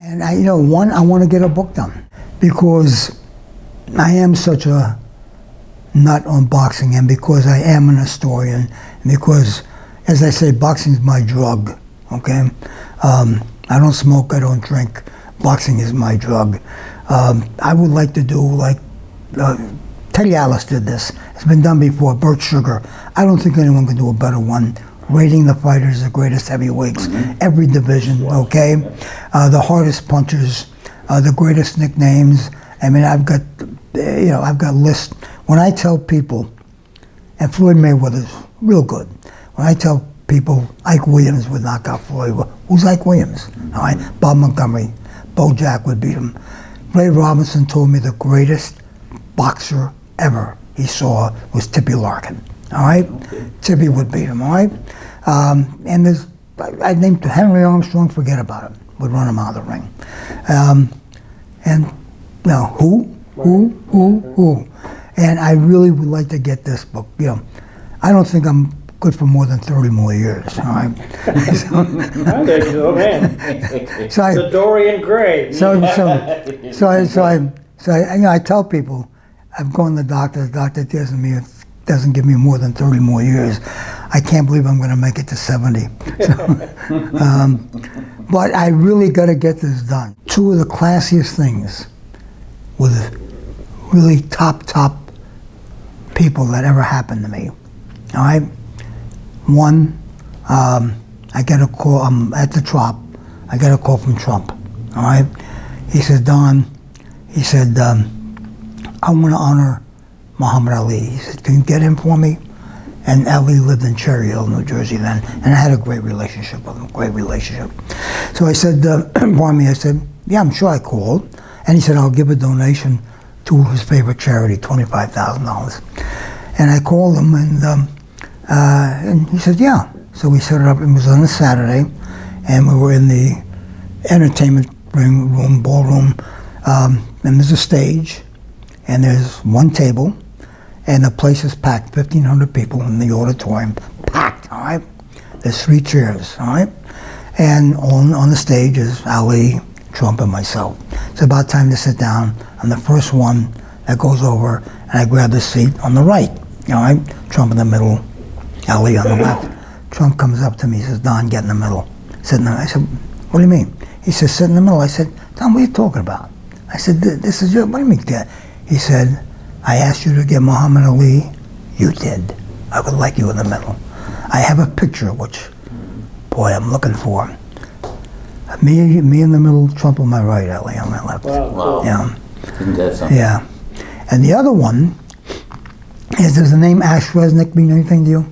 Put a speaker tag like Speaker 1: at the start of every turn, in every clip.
Speaker 1: And I want to get a book done because I am such a nut on boxing, and because I am an historian, and because, as I say, boxing is my drug, okay? I don't smoke, I don't drink. Boxing is my drug. I would like to do like, Teddy Alice did this. It's been done before, Burt Sugar. I don't think anyone can do a better one. Rating the fighters the greatest heavyweights, every division, okay? The hardest punchers, the greatest nicknames. I mean, I've got lists. When I tell people, and Floyd Mayweather's real good. When I tell people Ike Williams would knock out Floyd, who's Ike Williams? All right, Bob Montgomery, Bo Jack would beat him. Ray Robinson told me the greatest boxer ever he saw was Tippy Larkin. All right, Tippy would beat him. All right, and I named Henry Armstrong. Forget about him. Would run him out of the ring. And now who? And I really would like to get this book. I don't think I'm good for more than 30 more years. All right.
Speaker 2: I think so, man.
Speaker 1: So
Speaker 2: the Dorian Gray.
Speaker 1: I tell people, I've gone to the doctor. The doctor doesn't give me more than 30 more years. I can't believe I'm going to make it to 70. But I really got to get this done. Two of the classiest things with really top people that ever happened to me. All right. One, I get a call. I'm at the Trop. I get a call from Trump. All right. He said, Don. He said, I want to honor Muhammad Ali. He said, can you get him for me? And Ali lived in Cherry Hill, New Jersey then, and I had a great relationship with him, great relationship. So I said, pardon me, I said, yeah, I'm sure I called. And he said, I'll give a donation to his favorite charity, $25,000. And I called him, and he said, yeah. So we set it up. It was on a Saturday, and we were in the entertainment room, ballroom, and there's a stage, and there's one table, and the place is packed, 1,500 people in the auditorium, packed, all right? There's 3 chairs, all right? And on the stage is Ali, Trump, and myself. It's about time to sit down. I'm the first one that goes over, and I grab the seat on the right, all right? Trump in the middle, Ali on the left. Trump comes up to me, he says, Don, get in the middle. Sit in the middle. I said, what do you mean? He says, sit in the middle. I said, Don, what are you talking about? I said, this is your, what do you mean? He said, I asked you to get Muhammad Ali. You did. I would like you in the middle. I have a picture, which, boy, I'm looking for. Me in the middle, Trump on my right, Ali on my left.
Speaker 2: Wow.
Speaker 1: Yeah.
Speaker 3: Isn't that something?
Speaker 1: Yeah. And the other one is, does the name Ash Resnick mean anything to you?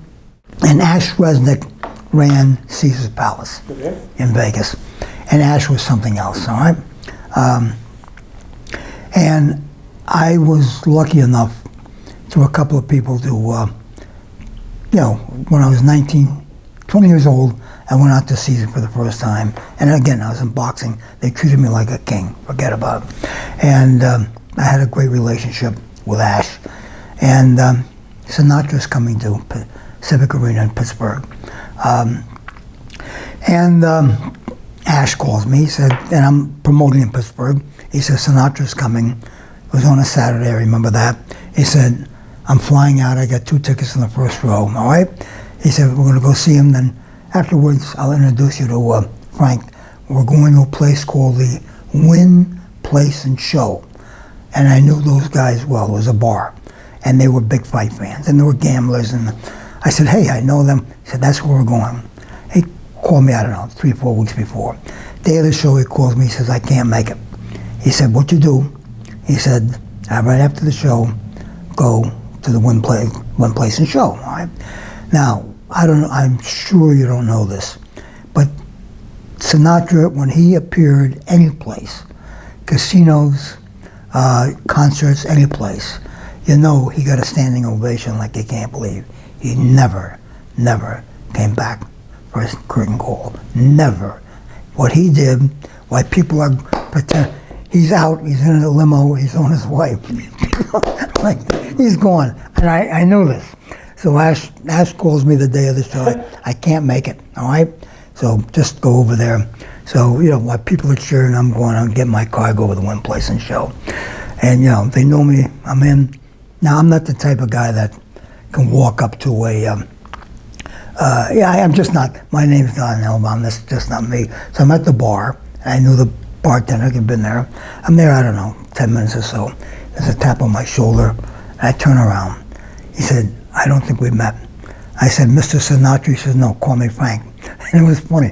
Speaker 1: And Ash Resnick ran Caesar's Palace in Vegas. And Ash was something else, all right? And I was lucky enough through a couple of people to, when I was 20 years old, I went out to Caesar for the first time. And again, I was in boxing. They treated me like a king, forget about it. And I had a great relationship with Ash. And Sinatra's coming to Civic Arena in Pittsburgh. Ash calls me, he said, and I'm promoting in Pittsburgh. He said, Sinatra's coming. It was on a Saturday, I remember that. He said, I'm flying out, I got 2 tickets in the first row, all right? He said, we're gonna go see him, then afterwards I'll introduce you to Frank. We're going to a place called the Wynn Place and Show. And I knew those guys well, it was a bar. And they were big fight fans, and they were gamblers. And I said, hey, I know them. He said, that's where we're going. He called me, I don't know, 3-4 weeks before. Day of the show, he calls me, he says, I can't make it. He said, what you do? He said, right after the show, go to the Wynn Place and Show, all right? Now, I don't know, I'm sure you don't know this, but Sinatra, when he appeared any place, casinos, concerts, any place, you know he got a standing ovation like you can't believe. He never came back for his curtain call. Never. What he did, why people are pretend, he's out, he's in a limo, he's on his way. Like, he's gone. And I knew this. So Ash calls me the day of the show. I can't make it, all right? So just go over there. So, you know, while people are cheering, I'm going out and get my car, go over to one place and show. And, you know, they know me, I'm in. Now, I'm not the type of guy that can walk up to a, I'm just not, my name's Don Elbaum, that's just not me. So I'm at the bar, I knew the bartender had been there. I'm there, I don't know, 10 minutes or so. There's a tap on my shoulder, and I turn around. He said, I don't think we met. I said, Mr. Sinatra? He says, no, call me Frank. And it was funny.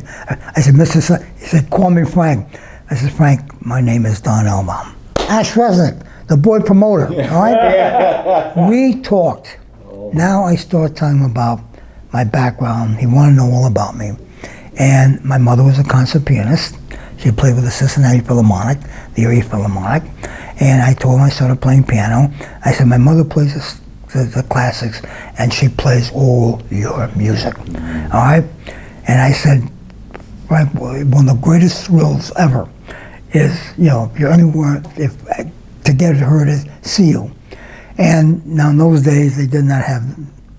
Speaker 1: I said, Mr. Sinatra? He said, call me Frank. I said, Frank, my name is Don Elbaum. Ash Resnick, the boy promoter, all right? We talked. Now I start talking about my background. He wanted to know all about me. And my mother was a concert pianist. She played with the Cincinnati Philharmonic, the Erie Philharmonic. And I told her I started playing piano. I said, my mother plays the classics, and she plays all your music, all right? And I said, Frank, one of the greatest thrills ever is, you know, if you're anywhere, to get heard is see you. And now in those days, they did not have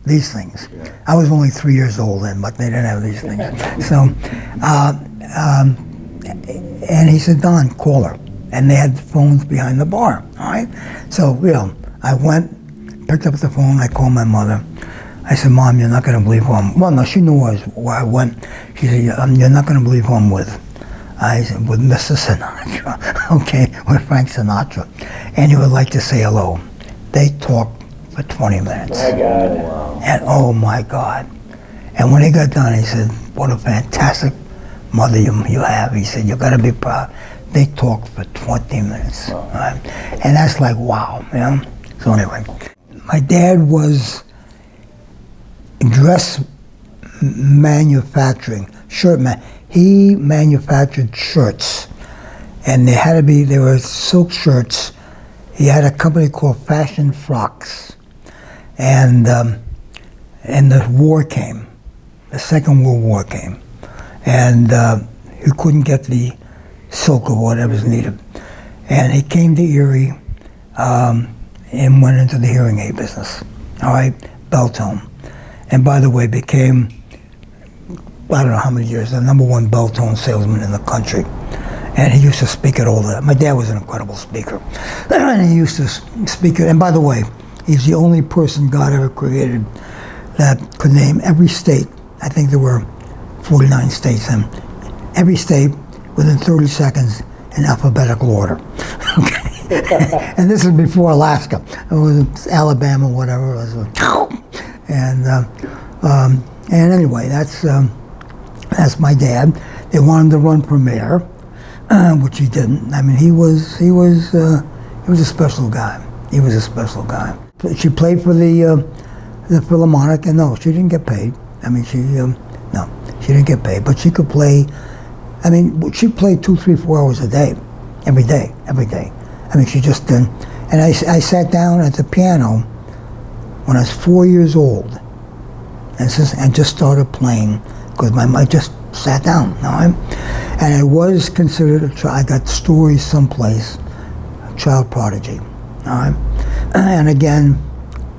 Speaker 1: these things. I was only 3 years old then, but they didn't have these things. So, and he said, Don, call her. And they had phones behind the bar, all right? So, you know, I went, picked up the phone, I called my mother. I said, Mom, you're not going to believe who I'm, well, no, she knew where I went. She said, you're not going to believe who I'm with. I said, with Mr. Sinatra, okay, with Frank Sinatra. And he would like to say hello. They talked for 20 minutes.
Speaker 2: My God. Wow.
Speaker 1: And oh my God. And when he got done, he said, what a fantastic mother you have. He said, you got to be proud. They talked for 20 minutes.
Speaker 2: Wow.
Speaker 1: Right? And that's like, wow, you know? So anyway, my dad was dress manufacturing, he manufactured shirts. And they were silk shirts. He had a company called Fashion Frocks. And the war came, the Second World War came. And he couldn't get the silk or whatever was needed. And he came to Erie and went into the hearing aid business, all right, Beltone. And by the way, became, I don't know how many years, the #1 Beltone salesman in the country. And he used to speak it all the time. My dad was an incredible speaker. And he used to speak it, and by the way, he's the only person God ever created that could name every state. I think there were 49 states, and every state within 30 seconds in alphabetical order. Okay. And this is before Alaska. It was Alabama, whatever it was. And anyway, that's my dad. They wanted to run for mayor, which he didn't. I mean, he was a special guy. He was a special guy. She played for the Philharmonic, and no, she didn't get paid. I mean, she didn't get paid, but she could play. I mean, she played 2, 3, 4 hours a day, every day. I mean, she just didn't. And I sat down at the piano when I was 4 years old, and just started playing because I just sat down. You know? And I was considered I got stories someplace, a child prodigy. All right? And again,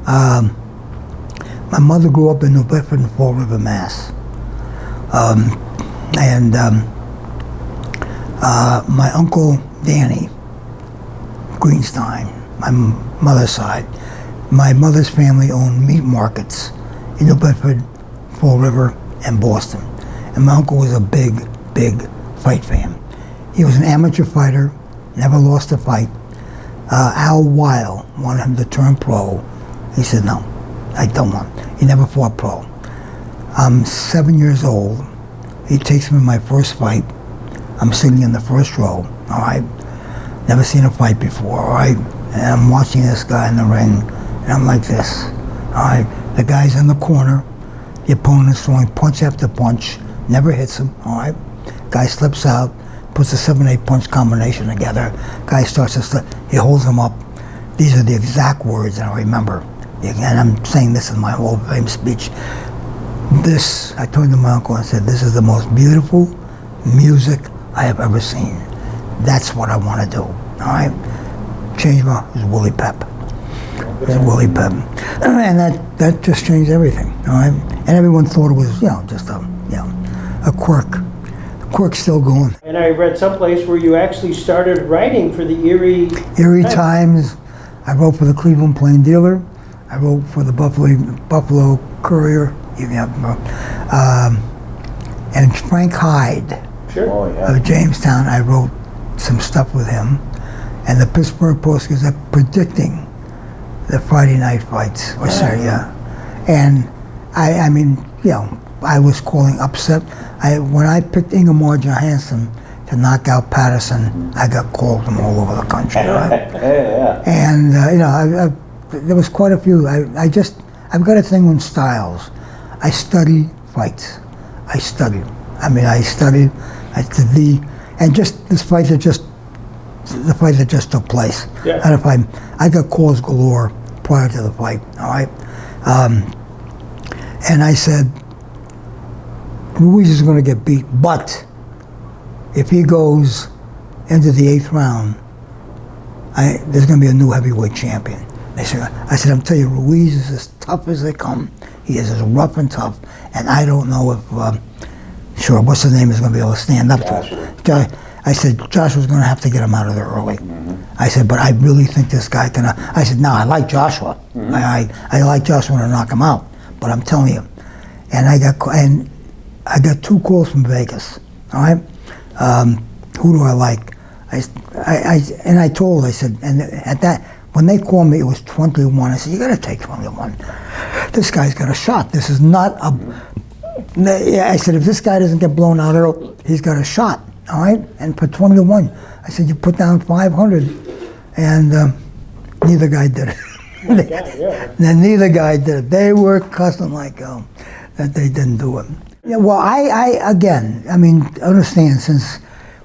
Speaker 1: my mother grew up in New Bedford and Fall River, Mass. My uncle Danny Greenstein, my mother's side, my mother's family owned meat markets in New Bedford, Fall River, and Boston. And my uncle was a big fight fan. He was an amateur fighter, never lost a fight. Al Weil wanted him to turn pro. He said, no, I don't want. He never fought pro. I'm 7 years old. He takes me to my first fight. I'm sitting in the first row, all right? Never seen a fight before, all right? And I'm watching this guy in the ring, and I'm like this, all right? The guy's in the corner. The opponent's throwing punch after punch, never hits him, all right? Guy slips out, puts a 7-8 punch combination together. Guy starts to slip, he holds him up. These are the exact words that I remember. And I'm saying this in my Hall of Fame speech. I turned to my uncle and said, this is the most beautiful music I have ever seen. That's what I want to do, all right? Changed my, it was Willie Pep. It was Willie Pep. And that just changed everything, all right? And everyone thought it was, just a a quirk. The quirk's still going.
Speaker 2: And I read someplace where you actually started writing for the
Speaker 1: Erie Times. I wrote for the Cleveland Plain Dealer. I wrote for the Buffalo Courier. And Frank Hyde
Speaker 2: Sure.
Speaker 3: Oh, yeah.
Speaker 1: of Jamestown, I wrote some stuff with him. And the Pittsburgh Post Gazette predicting the Friday night fights. And I mean, you know, I was calling upset. When I picked Ingemar Johansson to knock out Peterson, I got calls from all over the country. Right?
Speaker 3: Yeah.
Speaker 1: And you know, there was quite a few. I've got a thing on styles. I study fights. I studied. And just this fight that just took place.
Speaker 2: Yeah.
Speaker 1: And I got calls galore prior to the fight. All right. And I said, Ruiz is going to get beat, but if he goes into the 8th round, there's going to be a new heavyweight champion. I said, I'm telling you, Ruiz is as tough as they come. He is as rough and tough, and I don't know if, what's his name is going to be able to stand up to it. I said, Joshua's going to have to get him out of there early. I said, but I really think this guy can. I said, no, I like Joshua. I like Joshua to knock him out, but I'm telling you, and I got 2 calls from Vegas. All right, who do I like? I told, I said, and at that, when they called me, it was 21. I said, you got to take 21. This guy's got a shot. This is not a. I said, if this guy doesn't get blown out early, he's got a shot. All right, and for 21, I said, you put down 500, and neither guy did it. Neither guy did it. They were cussing like that they didn't do it. Yeah, well, I understand, since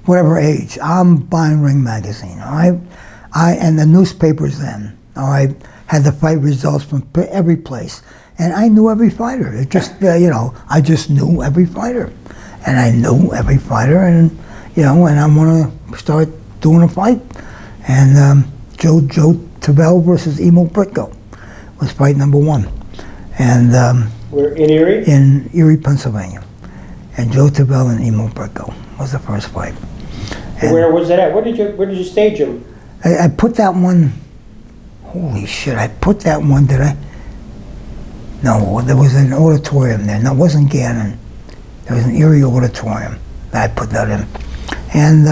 Speaker 1: whatever age, I'm buying Ring magazine, all right? And the newspapers then, all right, had the fight results from every place. And I knew every fighter. It just, I just knew every fighter. And I knew every fighter, and, and I want to start doing a fight. And Joe Tavell versus Emo Britko was fight number 1. And
Speaker 2: we're in Erie?
Speaker 1: In Erie, Pennsylvania. And Joe Tavell and Emo Britko was the first fight. And
Speaker 2: where was that at? Where did you stage him?
Speaker 1: I put that one, holy shit, I put that one, did I? No, there was an auditorium there. No, it wasn't Gannon. There was an Erie auditorium that I put that in. And,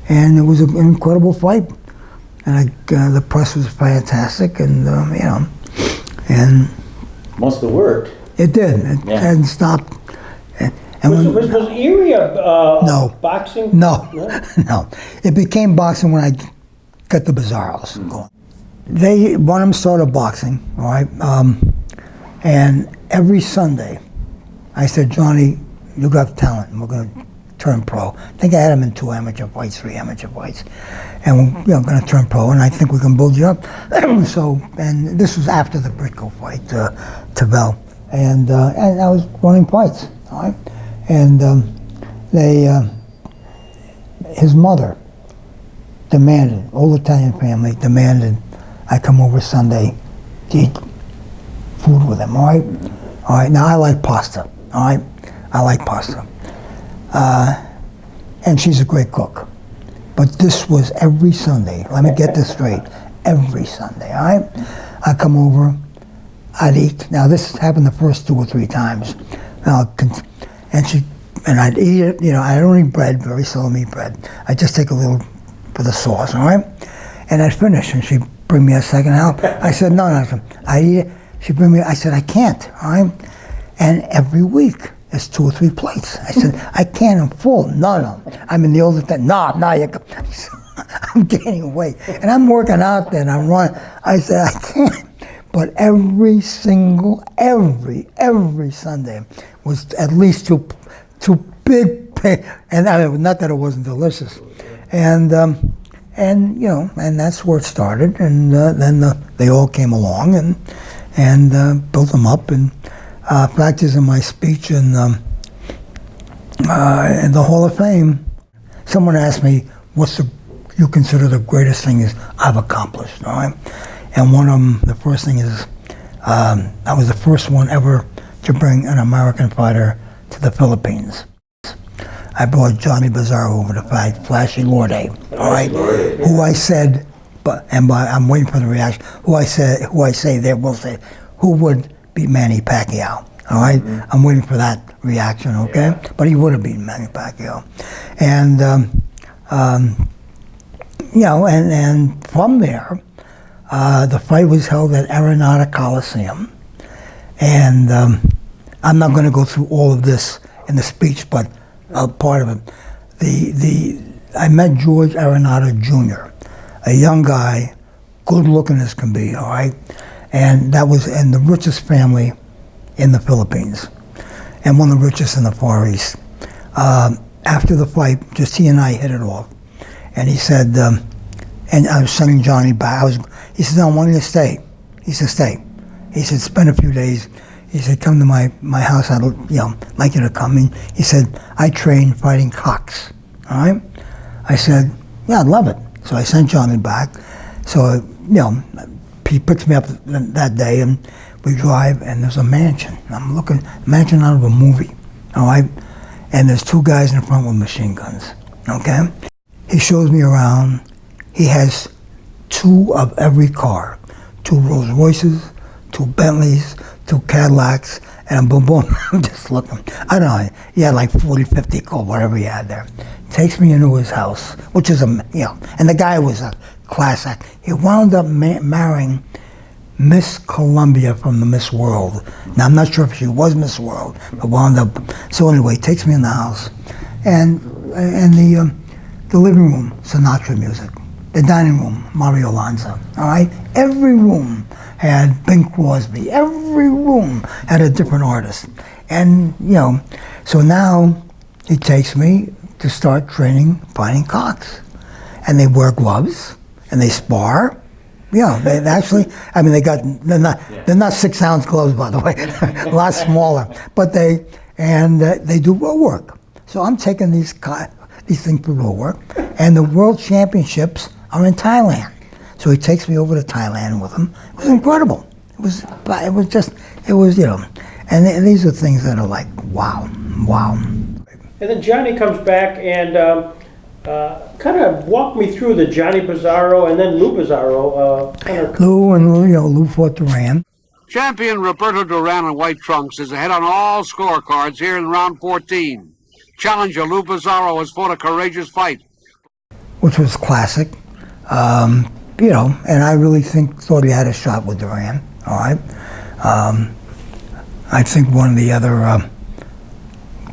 Speaker 1: and it was an incredible fight. And the press was fantastic, and, and
Speaker 3: must have worked.
Speaker 1: it did. It hadn't stopped. And
Speaker 2: Was Erie
Speaker 1: No.
Speaker 2: boxing?
Speaker 1: No. It became boxing when I got the Bizzaros going. One of them started boxing, all right? And every Sunday, I said, Johnny, you got talent, and we're going to turn pro. I think I had him in 2 amateur fights, 3 amateur fights. And we're going to turn pro, and I think we can build you up. And this was after the Britko fight, Tavell. And I was running fights, all right? And his mother demanded, old Italian family demanded I come over Sunday to eat food with him, all right? All right, now I like pasta, all right? I like pasta. And she's a great cook. But this was every Sunday. Let me get this straight. Every Sunday, all right? I'd come over, I'd eat. Now this happened the first 2 or 3 times. And I'd eat it, I don't eat bread, very seldom eat bread. I'd just take a little for the sauce, all right? And I'd finish, and she'd bring me a second out. I said, no, I eat it. She'd bring me, I said, I can't, all right? And every week, it's 2 or 3 plates. I said, I can't, I'm full. No. I'm in the older thing. No, I'm gaining weight. And I'm working out there, and I'm running. I said, I can't. But every Sunday was at least two big, and I mean, not that it wasn't delicious. And that's where it started. And then they all came along and built them up. And fact is, in my speech in the Hall of Fame, someone asked me, "What's you consider the greatest thing is I've accomplished?" All right, and one of them, the first thing is, I was the first one ever to bring an American fighter to the Philippines. I brought Johnny Bizzaro over to fight Flashy Elorde, all right? Who I said, I'm waiting for the reaction. Who I say there will say, who would beat Manny Pacquiao? All right, I'm waiting for that reaction. Okay, but he would have beaten Manny Pacquiao, and and from there, the fight was held at Arenado Coliseum, and I'm not going to go through all of this in the speech, but part of it. I met George Arenado Jr., a young guy, good looking as can be. All right, and that was in the richest family in the Philippines, and one of the richest in the Far East. After the fight, just he and I hit it off, and he said, and I was sending Johnny back. He said, "No, I want you to stay." He said, "Stay." He said, "Spend a few days." He said, "Come to my house. I'd like you to come." And he said, "I train fighting cocks." All right. I said, "Yeah, I'd love it." So I sent Johnny back. So he picks me up that day, and we drive, and there's a mansion. I'm looking, mansion out of a movie, all right? And there's two guys in front with machine guns, okay? He shows me around. He has two of every car, two Rolls Royces, two Bentleys, two Cadillacs, and boom, boom. I'm just looking. I don't know, he had like 40, 50 cars, whatever he had there. Takes me into his house, which is and the guy was a class act. He wound up marrying Miss Columbia from the Miss World. Now, I'm not sure if she was Miss World, but wound up. So anyway, he takes me in the house, and the living room, Sinatra music. The dining room, Mario Lanza. All right, every room had Bing Crosby. Every room had a different artist, and so now he takes me to start training fighting cocks, and they wear gloves and they spar. Yeah, they actually. I mean, they're not 6-ounce gloves, by the way, a lot smaller. But they do road work. So I'm taking these things for road work, and the World Championships are in Thailand. So he takes me over to Thailand with him. It was incredible. It was and these are things that are like wow.
Speaker 2: And then Johnny comes back and kind of walk me through the Johnny Bizzaro and then Lou Bizzaro.
Speaker 1: Lou fought Duran.
Speaker 3: Champion Roberto Duran in white trunks is ahead on all scorecards here in round 14. Challenger Lou Bizzaro has fought a courageous fight,
Speaker 1: which was classic. And I really thought he had a shot with Duran. All right. I think one of the other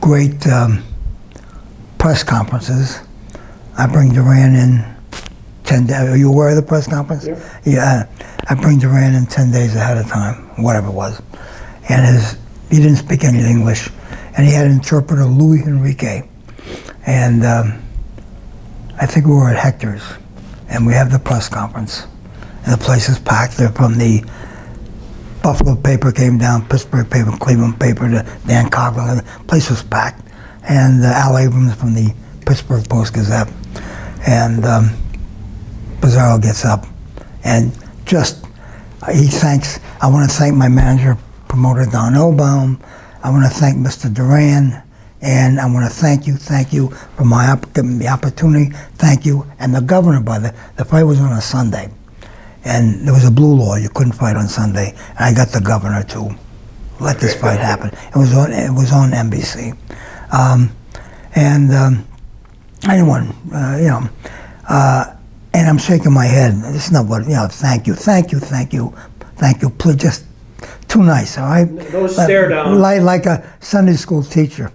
Speaker 1: great press conferences, I bring Duran in 10 days. Are you aware of the press conference? Yeah. I bring Duran in 10 days ahead of time, whatever it was. And he didn't speak any English. And he had an interpreter, Louis Enrique. And I think we were at Hector's. And we have the press conference. And the place is packed. They're from the Buffalo paper came down, Pittsburgh paper, Cleveland paper, to Dan Coughlin. The place was packed. And Al Abrams from the Pittsburgh Post-Gazette. And Bizzaro gets up and he thanks, I want to thank my manager, promoter Don Elbaum. I want to thank Mr. Duran. And I want to thank you for giving me the opportunity. Thank you. And the governor, the fight was on a Sunday. And there was a blue law, you couldn't fight on Sunday. And I got the governor to let this fight happen. It was on NBC. And I'm shaking my head. This is not what, thank you. Please, just too nice, all right?
Speaker 2: Don't stare down.
Speaker 1: Like a Sunday school teacher.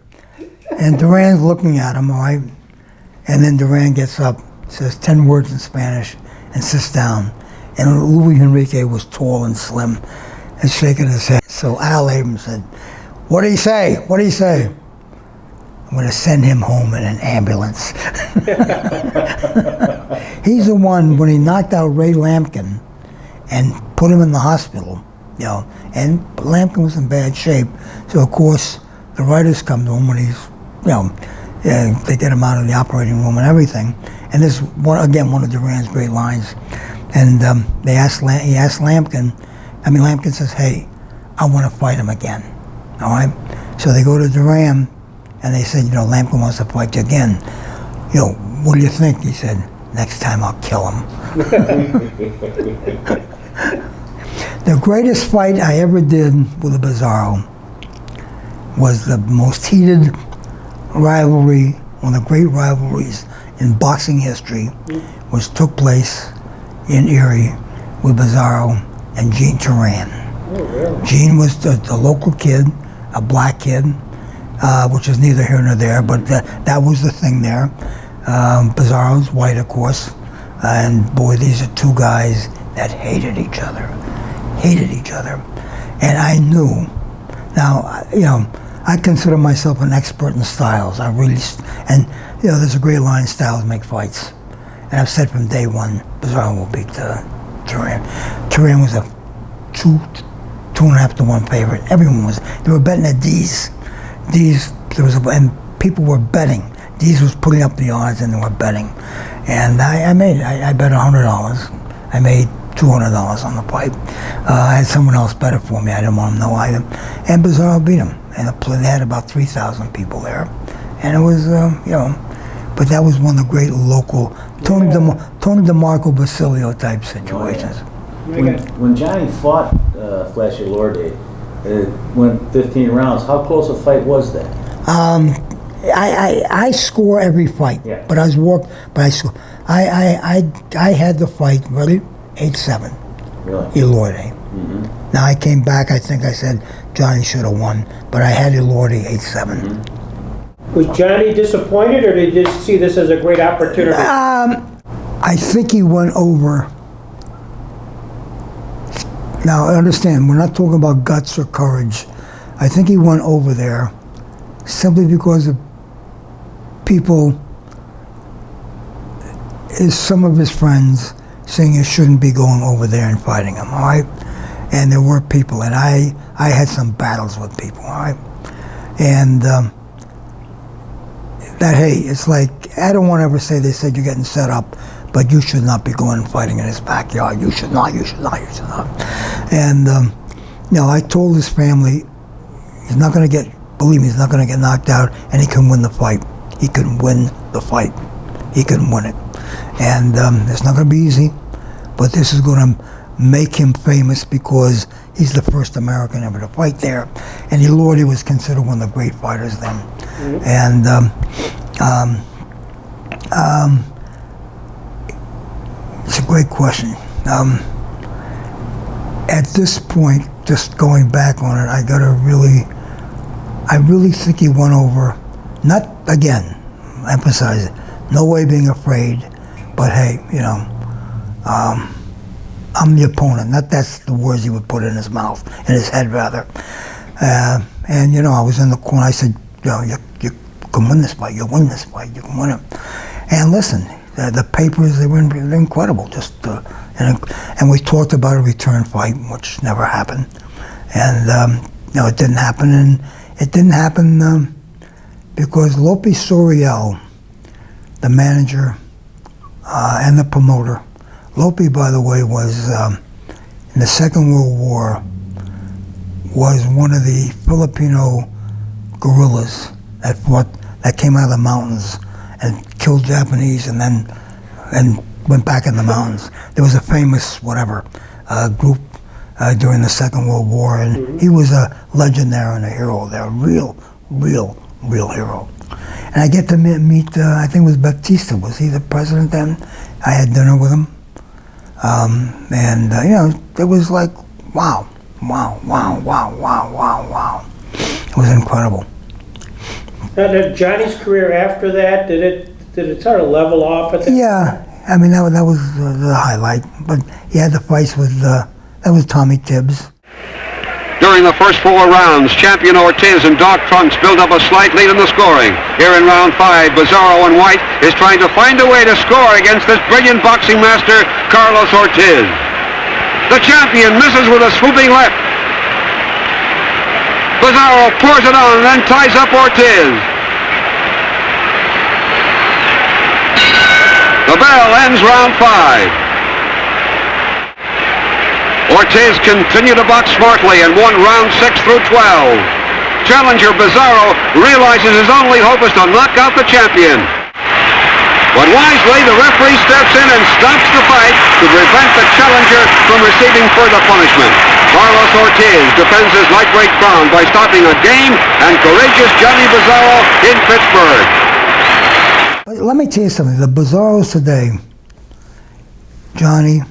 Speaker 1: And Duran's looking at him, all right? And then Duran gets up, says 10 words in Spanish, and sits down. And Louis Enrique was tall and slim and shaking his head. So Al Abrams said, what did he say? I'm going to send him home in an ambulance. He's the one, when he knocked out Ray Lampkin and put him in the hospital, and Lampkin was in bad shape. So, of course, the writers come to him when he's, they get him out of the operating room and everything. And this, one of Duran's great lines. And he asked Lampkin, Lampkin says, hey, I want to fight him again, all right? So they go to Duran, and they said, Lampkin wants to fight you again. What do you think? He said, next time I'll kill him. The greatest fight I ever did with a Bizzaro was the most heated rivalry, one of the great rivalries in boxing history, which took place in Erie with Bizzaro and Gene Turan.
Speaker 2: Oh, really?
Speaker 1: Gene was the local kid, a black kid, which is neither here nor there, but that was the thing there. Bizzaro's white, of course, and boy, these are two guys that hated each other. And I knew. Now, I consider myself an expert in styles. There's a great line, styles make fights. And I've said from day one, Bizzaro will beat Turan. Turan was a 2.5 to 1 favorite. Everyone was. They were betting at D's. And people were betting. D's was putting up the odds, and they were betting. And I bet $100. I made $200 on the fight. I had someone else bet it for me. I didn't want him to know either. And Bizzaro beat him. And they had about 3,000 people there. And it was, but that was one of the great local Tony DeMarco Basilio type situations.
Speaker 4: When Johnny fought Flashy Elorde, it went 15 rounds. How close a fight was that?
Speaker 1: I score every fight,
Speaker 4: Yeah.
Speaker 1: but I score. I had the fight ready 8-7.
Speaker 4: Really?
Speaker 1: Elorde. Now I came back. I think I said Johnny should have won, but I had Elorde 8-7.
Speaker 2: Was Johnny disappointed, or did he just see this as a great opportunity?
Speaker 1: I think he went over. Now understand, we're not talking about guts or courage. I think he went over there simply because of people, some of his friends saying you shouldn't be going over there and fighting him, all right? And there were people, and I had some battles with people, all right? And it's like, I don't want to ever say they said you're getting set up, but you should not be going and fighting in his backyard. You should not. And, I told his family, he's not going to get knocked out, and he can win the fight. He can win the fight. He can win it. And it's not going to be easy, but this is going to make him famous because he's the first American ever to fight there. And Elorde was considered one of the great fighters then. And it's a great question. At this point, just going back on it, I really think he went over, not, again, emphasize it, no way being afraid, but hey, I'm the opponent. Not that's the words he would put in his mouth, in his head rather. And I was in the corner, I said, you can win this fight, you can win it. And listen, the papers, they were incredible, and we talked about a return fight, which never happened. And, it didn't happen, and it didn't happen because Lope Soriel, the manager and the promoter, Lope, by the way, was, in the Second World War, was one of the Filipino guerrillas that came out of the mountains and killed Japanese and went back in the mountains. There was a famous, group during the Second World War, and he was a legend there and a hero there, a real hero. And I get to meet, I think it was Batista, was he the president then? I had dinner with him. It was like, wow. It was incredible.
Speaker 2: Now, did Johnny's career after that, did it sort of level off at that?
Speaker 1: Yeah, I mean, that was the highlight. But he had the fights with, that was Tommy Tibbs.
Speaker 3: During the first 4 rounds, champion Ortiz in dark trunks built up a slight lead in the scoring. Here in round 5, Bizzaro in white is trying to find a way to score against this brilliant boxing master, Carlos Ortiz. The champion misses with a swooping left. Bizzaro pours it on and then ties up Ortiz. The bell ends round 5. Ortiz continued to box smartly and won round 6 through 12. challenger Bizzaro realizes his only hope is to knock out the champion. But wisely, the referee steps in and stops the fight to prevent the challenger from receiving further punishment. Carlos Ortiz defends his lightweight crown by stopping a game and courageous Johnny Bizzaro in Pittsburgh.
Speaker 1: But let me tell you something. The Bizzaros today, Johnny,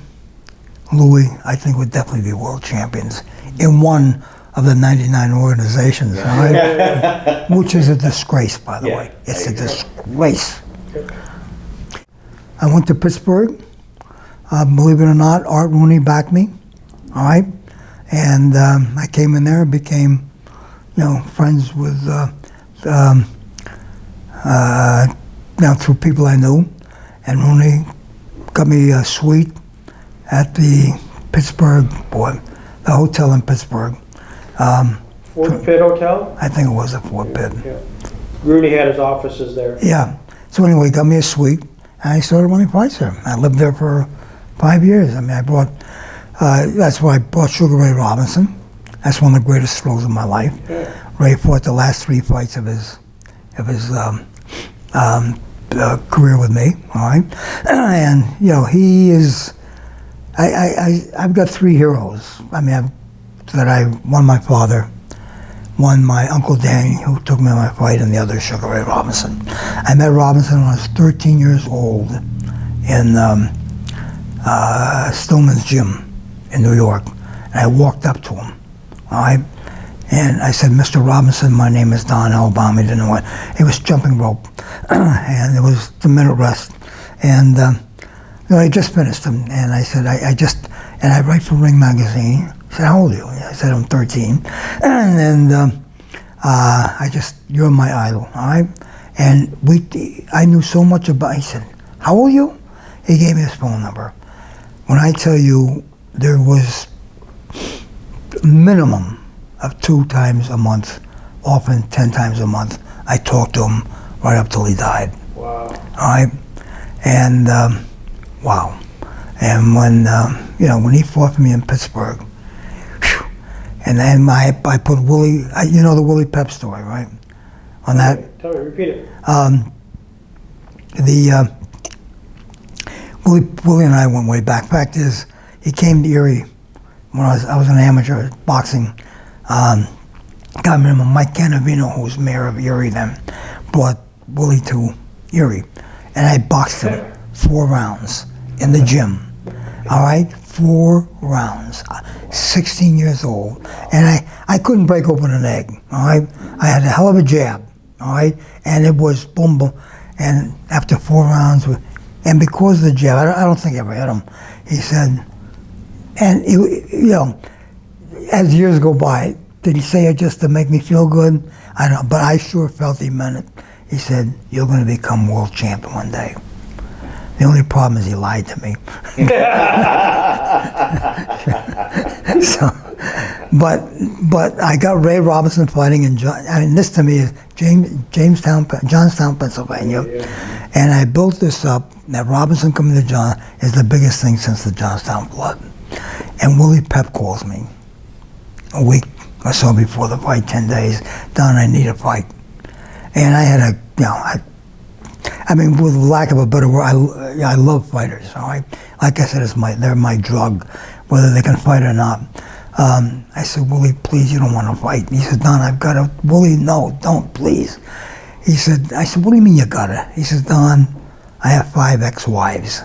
Speaker 1: Louis, I think would definitely be world champions in one of the 99 organizations, right? Which is a disgrace, by the way. It's a disgrace. I went to Pittsburgh. Believe it or not, Art Rooney backed me. All right, and I came in there and became, friends with through people I knew, and Rooney got me a suite at the Pittsburgh, the hotel in Pittsburgh.
Speaker 2: Fort Pitt Hotel?
Speaker 1: I think it was a Fort Pitt.
Speaker 2: Yeah. Rooney had his offices there.
Speaker 1: Yeah. So anyway, he got me a suite, and I started running fights there. I lived there for 5 years. I mean, I brought, that's why I brought Sugar Ray Robinson. That's one of the greatest thrills of my life. Yeah. Ray fought the last 3 fights of his career with me, all right? And, he is, I've got 3 heroes. I mean, one my father, one my Uncle Danny, who took me on my fight, and the other Sugar Ray Robinson. I met Robinson when I was 13 years old in Stillman's gym in New York. And I walked up to him, all right? And I said, Mr. Robinson, my name is Don Elbaum. He didn't know what. It was jumping rope, and it was the minute rest. And I just finished him, and I said, I write for Ring Magazine. He said, how old are you? I said, I'm 13. And you're my idol, all right? And I knew so much about, he said, how old are you? He gave me his phone number. When I tell you there was a minimum of 2 times a month, often 10 times a month, I talked to him right up till he died.
Speaker 2: Wow.
Speaker 1: All right? And, wow. And when he fought for me in Pittsburgh, and then I put Willie, the Willie Pep story, right? On that.
Speaker 2: Tell me, repeat it.
Speaker 1: Willie and I went way back. Fact is, he came to Erie when I was an amateur boxing. I remember Mike Canavino, who was mayor of Erie then, brought Willie to Erie, and I boxed him 4 rounds in the gym. All right, 4 rounds, 16 years old, and I couldn't break open an egg. All right, I had a hell of a jab. All right, and it was boom boom, and after 4 rounds, and because of the jab, I don't think I ever hit him. He said, and as years go by, did he say it just to make me feel good? I don't know, but I sure felt he meant it. He said, you're going to become world champion one day. The only problem is he lied to me. So, but I got Ray Robinson fighting in this to me is Johnstown, Pennsylvania, and I built this up. That Robinson coming to John is the biggest thing since the Johnstown flood. And Willie Pep calls me a week or so before the fight, 10 days. Don, I need a fight, and I had I mean, with lack of a better word, I love fighters, all right? Like I said, they're my drug, whether they can fight or not. I said, Willie, please, you don't want to fight. He said, Don, I've got to. Willie, no, don't, please. I said, what do you mean you got it? He says, Don, I have 5 ex-wives.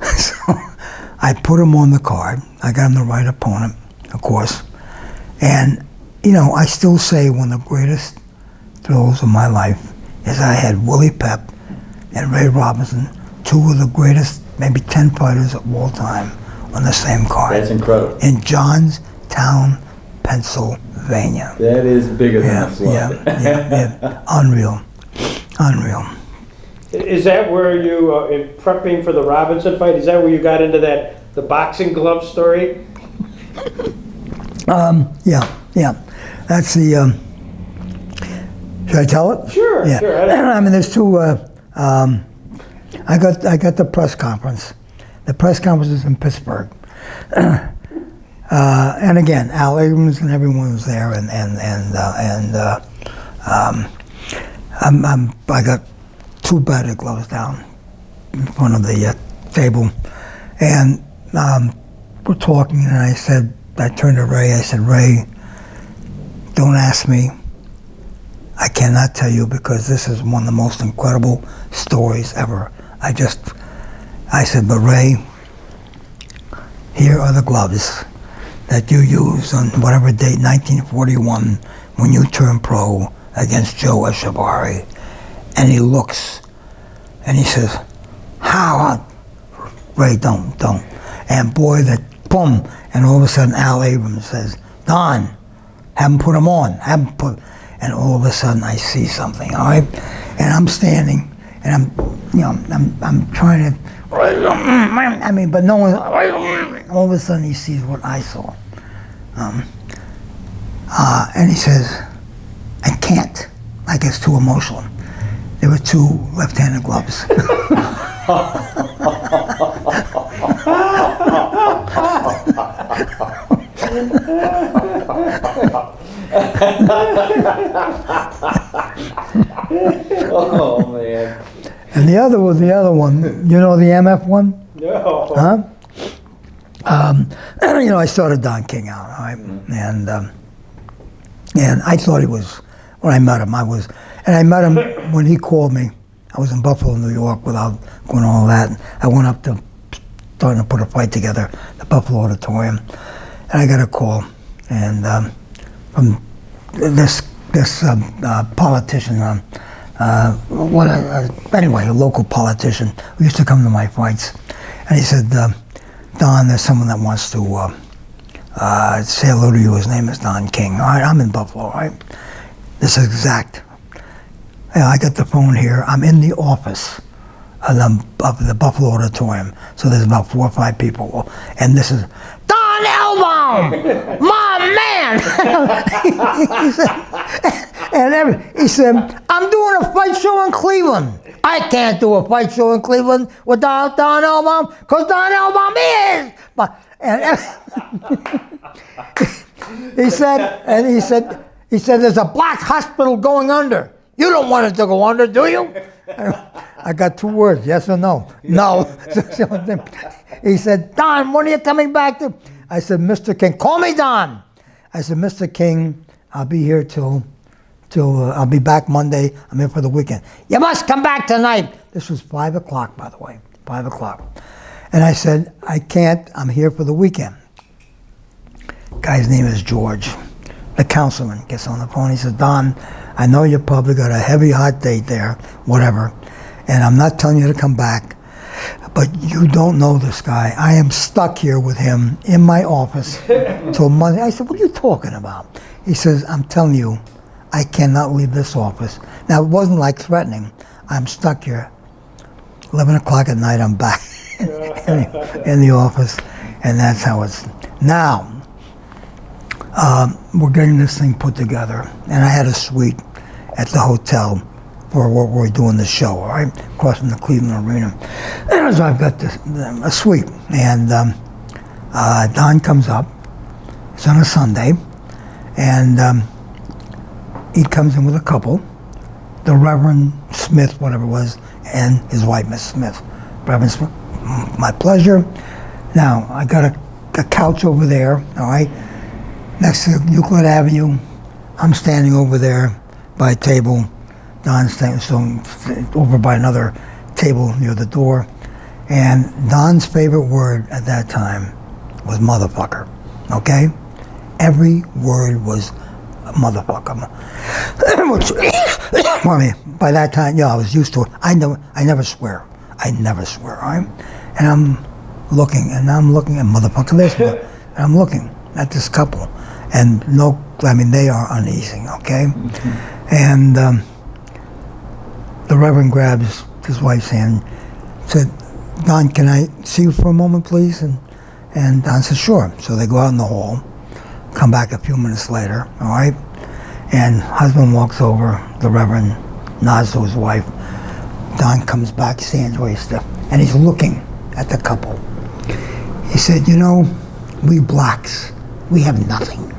Speaker 1: So I put him on the card. I got him the right opponent, of course. And, I still say one of the greatest thrills of my life is I had Willie Pep and Ray Robinson, 2 of the greatest, maybe 10 fighters of all time, on the same card.
Speaker 4: That's incredible.
Speaker 1: In Johnstown, Pennsylvania.
Speaker 4: That is bigger than the flood.
Speaker 1: Yeah. Unreal.
Speaker 2: Is that where you, in prepping for the Robinson fight, is that where you got into the boxing glove story?
Speaker 1: Yeah. That's the, should I tell it?
Speaker 2: Sure,
Speaker 1: yeah.
Speaker 2: Sure.
Speaker 1: I mean, there's 2, I got the press conference. The press conference is in Pittsburgh. And again, Al Abrams and everyone was there, and I got 2 battered gloves down in front of the table, and we're talking, and I turned to Ray, I said, Ray, don't ask me. I cannot tell you because this is one of the most incredible stories ever. I said, but Ray, here are the gloves that you used on whatever date, 1941, when you turned pro against Joe Echevarri. And he looks, and he says, how? Ray, don't. And boy, boom, and all of a sudden Al Abrams says, Don, have him put them on, and all of a sudden I see something, all right? And I'm standing, and I'm trying to, but no one, all of a sudden he sees what I saw. And he says, I can't, like it's too emotional. There were 2 left-handed gloves.
Speaker 4: Oh man!
Speaker 1: And the other one. You know the MF one?
Speaker 2: No.
Speaker 1: Huh? I started Don King out, all right? And I thought he was, when I met him, I met him when he called me. I was in Buffalo, New York, without going all that. I went up to starting to put a fight together, the Buffalo Auditorium, and I got a call, and from this politician, anyway, a local politician who used to come to my fights, and he said, Don, there's someone that wants to say hello to you. His name is Don King. All right, I'm in Buffalo, all right? This is exact. I got the phone here. I'm in the office of the Buffalo Auditorium. So there's about 4 or 5 people. And this is Don Elbaum, my man. He said, I'm doing a fight show in Cleveland. I can't do a fight show in Cleveland without Don Elbaum, because Don Elbaum is. He said, there's a black hospital going under. You don't want it to go under, do you? I got 2 words, yes or no? No. He said, Don, when are you coming back to? I said, Mr. King, call me Don. I said, Mr. King, I'll be here till I'll be back Monday. I'm here for the weekend. You must come back tonight. This was 5 o'clock, by the way, 5 o'clock. And I said, I can't, I'm here for the weekend. Guy's name is George. The councilman gets on the phone. He says, Don, I know you probably got a heavy, hot date there, whatever, and I'm not telling you to come back, but you don't know this guy. I am stuck here with him in my office till Monday. I said, what are you talking about? He says, I'm telling you, I cannot leave this office. Now, it wasn't like threatening. I'm stuck here. 11 o'clock at night, I'm back in the office, and that's how it's. Now, we're getting this thing put together, and I had a suite at the hotel for where we're doing the show, all right, across from the Cleveland Arena. And so I've got a suite, and Don comes up. It's on a Sunday, and he comes in with a couple, the Reverend Smith, whatever it was, and his wife, Miss Smith. Reverend Smith, my pleasure. Now, I got a couch over there, all right, next to Euclid Avenue. I'm standing over there by a table. Don's standing over by another table near the door. And Don's favorite word at that time was motherfucker, okay? Every word was motherfucker. Which, by that time, I was used to it. I never swear. I never swear, all right? And I'm looking at motherfucker this one. And I'm looking at this couple. And they are uneasy, okay? Mm-hmm. And the Reverend grabs his wife's hand, said, Don, can I see you for a moment, please? And Don said, sure. So they go out in the hall, come back a few minutes later, all right? And husband walks over, the Reverend nods to his wife. Don comes back, stands where he's still, and he's looking at the couple. He said, we blacks, we have nothing.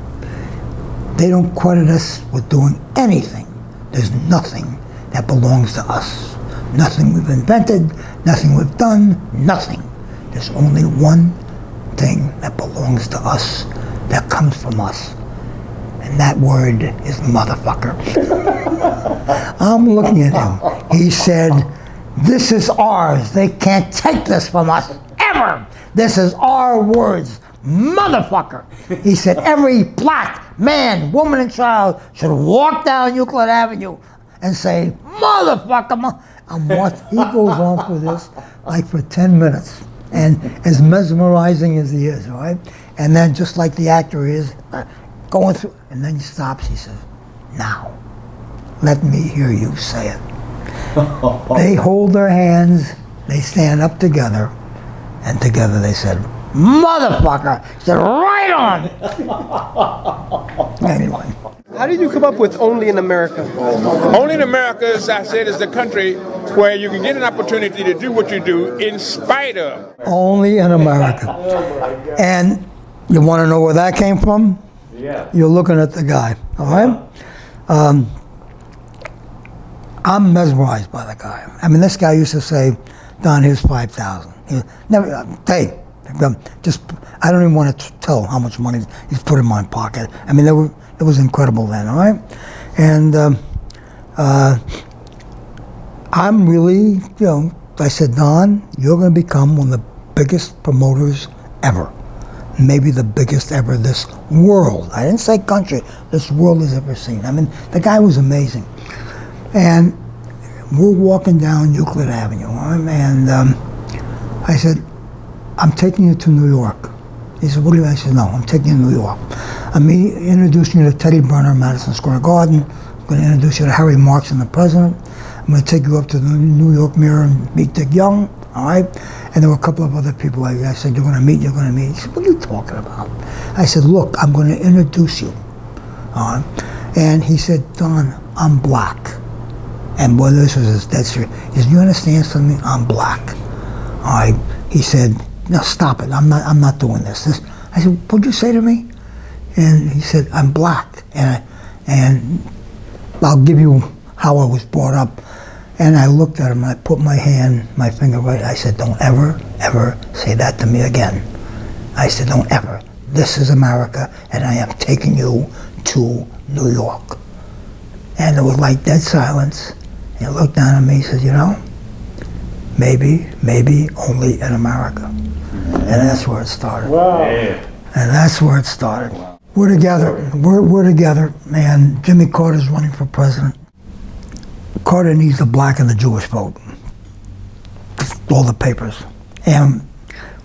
Speaker 1: They don't credit us with doing anything there's nothing that belongs to us. Nothing we've invented, nothing we've done, nothing. There's only one thing that belongs to us, that comes from us. And that word is motherfucker. I'm looking at him. He said, this is ours. They can't take this from us, ever. This is our words, motherfucker. He said, every black man, woman, and child should walk down Euclid Avenue and say, motherfucker. And what he goes on for this, like for 10 minutes. And as mesmerizing as he is, all right? And then just like the actor is, going through, and then he stops, he says, now, let me hear you say it. They hold their hands, they stand up together, and together they said, motherfucker! He said, right on! Anyway.
Speaker 5: How did you come up with Only in America?
Speaker 6: Only in America, as I said, is the country where you can get an opportunity to do what you do in spite of.
Speaker 1: Only in America. And you want to know where that came from?
Speaker 4: Yeah.
Speaker 1: You're looking at the guy, all right? I'm mesmerized by the guy. I mean, this guy used to say, Don, here's 5,000. Never, hey, just, I don't even want to tell how much money he's put in my pocket. I mean, it was incredible then, all right? And I'm really, I said, Don, you're going to become one of the biggest promoters ever. Maybe the biggest ever this world. I didn't say country, this world has ever seen. I mean, the guy was amazing. And we're walking down Euclid Avenue, and I said, I'm taking you to New York. He said, what do you mean? I said, no, I'm taking you to New York. I'm introducing you to Teddy Brunner, Madison Square Garden. I'm going to introduce you to Harry Marks and the President. I'm going to take you up to the New York Mirror and meet Dick Young, all right? And there were a couple of other people. I said, you're going to meet. He said, what are you talking about? I said, look, I'm going to introduce you. And he said, Don, I'm black. And boy, this was his dead serious. He said, you understand something? I'm black. All right. He said, no, stop it. I'm not doing this. I said, what'd you say to me? And he said, I'm black. And I'll give you how I was brought up. And I looked at him and I put my finger right. I said, don't ever, ever say that to me again. I said, don't ever. This is America, and I am taking you to New York. And it was like dead silence. And he looked down at me, he said, maybe only in America. And that's where it started.
Speaker 2: Wow.
Speaker 1: And that's where it started. Wow. We're together. We're together. And Jimmy Carter's running for president. Carter needs the black and the Jewish vote. Just all the papers. And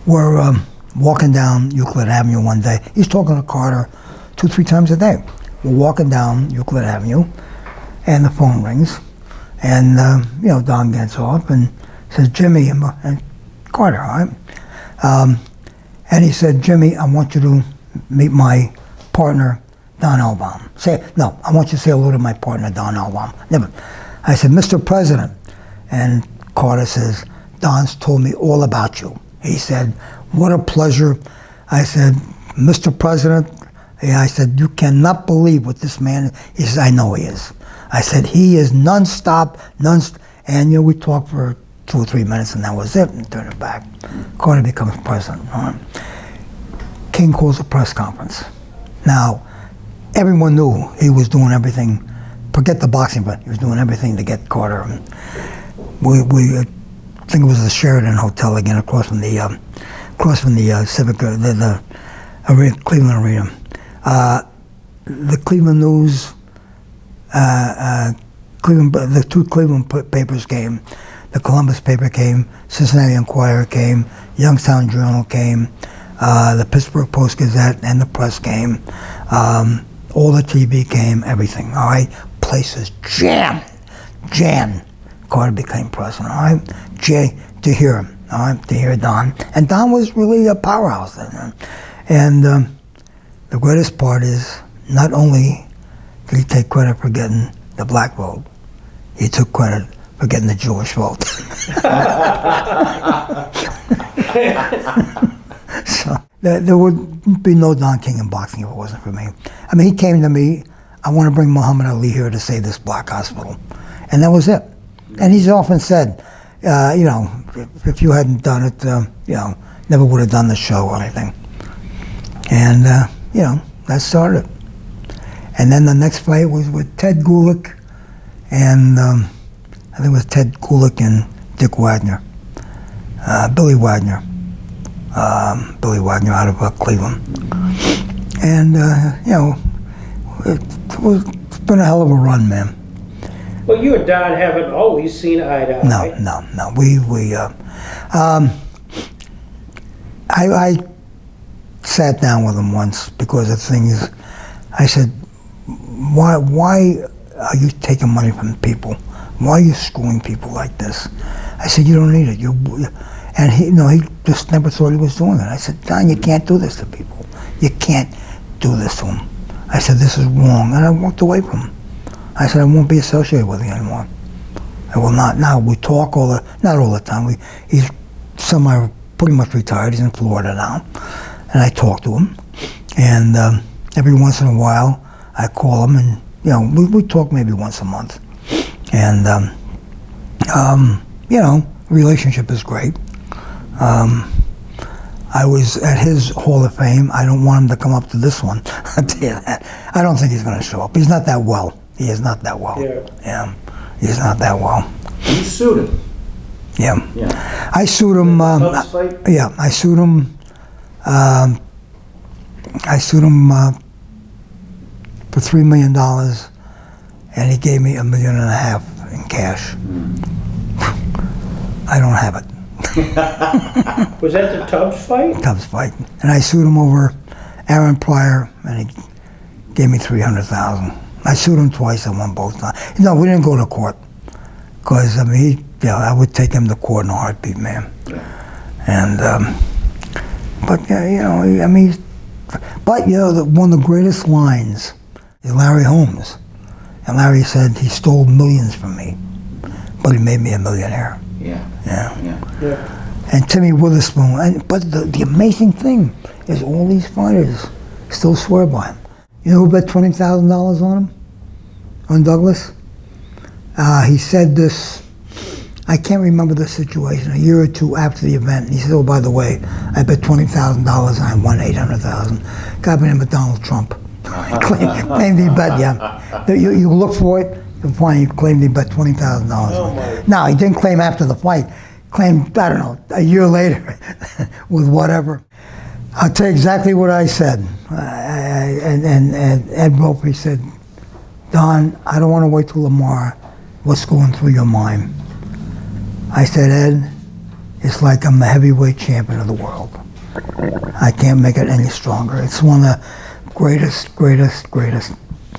Speaker 1: we're walking down Euclid Avenue one day. He's talking to Carter 2-3 times a day. We're walking down Euclid Avenue, and the phone rings. And, Don gets off and says, Jimmy, and Carter, all right? And he said, Jimmy, I want you to meet my partner, Don Elbaum. I want you to say hello to my partner, Don Elbaum. Never. I said, Mr. President. And Carter says, Don's told me all about you. He said, what a pleasure. I said, Mr. President, I said, you cannot believe what this man is. He says, I know he is. I said, he is nonstop. And we talked for 2 or 3 minutes, and that was it, and turned it back. Carter becomes president. King calls a press conference. Now, everyone knew he was doing everything. Forget the boxing, but he was doing everything to get Carter. And we I think it was the Sheraton Hotel again, across from the Civic, the Cleveland Arena. The Cleveland News, the 2 Cleveland papers came. The Columbus paper came, Cincinnati Enquirer came, Youngstown Journal came, the Pittsburgh Post-Gazette and the press came. All the TV came, everything, all right? Places jammed. Carter became president, all right? To hear him, all right? To hear Don. And Don was really a powerhouse then. And the greatest part is, not only did he take credit for getting the black vote, he took credit for getting the Jewish vote. So there would be no Don King in boxing if it wasn't for me. I mean, he came to me I want to bring Muhammad Ali here to save this black hospital. And that was it. And he's often said, you know, if you hadn't done it, you know, never would have done the show or anything. And, you know, that started it. And then the next fight was with Ted Gulick and I think it was Ted Gulick and Dick Wagner. Billy Wagner out of Cleveland. And, you know, it's been a hell of a run, man.
Speaker 2: Well, you and Don haven't always seen eye to eye.
Speaker 1: No. I sat down with him once because the thing is, I said, why are you taking money from people? Why are you screwing people like this? I said, you don't need it. And he just never thought he was doing it. I said, Don, you can't do this to people. You can't do this to them. I said, this is wrong. And I walked away from him. I said, I won't be associated with you anymore. I will not. Now, we talk not all the time. He's pretty much retired. He's in Florida now. And I talk to him. And every once in a while, I call him and, you know, we talk maybe once a month. And, you know, relationship is great. I was at his Hall of Fame. I don't want him to come up to this one. I'll tell you that. I don't think he's going to show up. He's not that well. He is not that well. Yeah. He's not that well.
Speaker 4: You sued him.
Speaker 1: Yeah.
Speaker 4: Yeah.
Speaker 1: I sued him. Yeah, I sued him. For $3 million, and he gave me $1.5 million in cash. I don't have it.
Speaker 2: Was that the Tubbs fight?
Speaker 1: Tubbs fight. And I sued him over Aaron Pryor, and he gave me $300,000. I sued him twice. I won both times. No, we didn't go to court because I mean, I would take him to court in a heartbeat, man. And but you know, I mean, but you know, one of the greatest lines is Larry Holmes, and Larry said he stole millions from me, but he made me a millionaire.
Speaker 4: Yeah.
Speaker 1: And Timmy Witherspoon. But the amazing thing is all these fighters still swear by him. You know who bet $20,000 on him? On Douglas? He said this, I can't remember the situation, a year or two after the event. He said, oh, by the way, I bet $20,000 and I won $800,000. Guy by the name of Donald Trump. Claimed he bet, yeah. You look for it, you'll find he claimed he bet $20,000. No, he didn't claim after the fight. Claimed, I don't know, a year later with whatever. I'll tell you exactly what I said. And Ed Ropey said, Don, I don't want to wait till tomorrow. What's going through your mind? I said, Ed, it's like I'm the heavyweight champion of the world. I can't make it any stronger. It's one of the greatest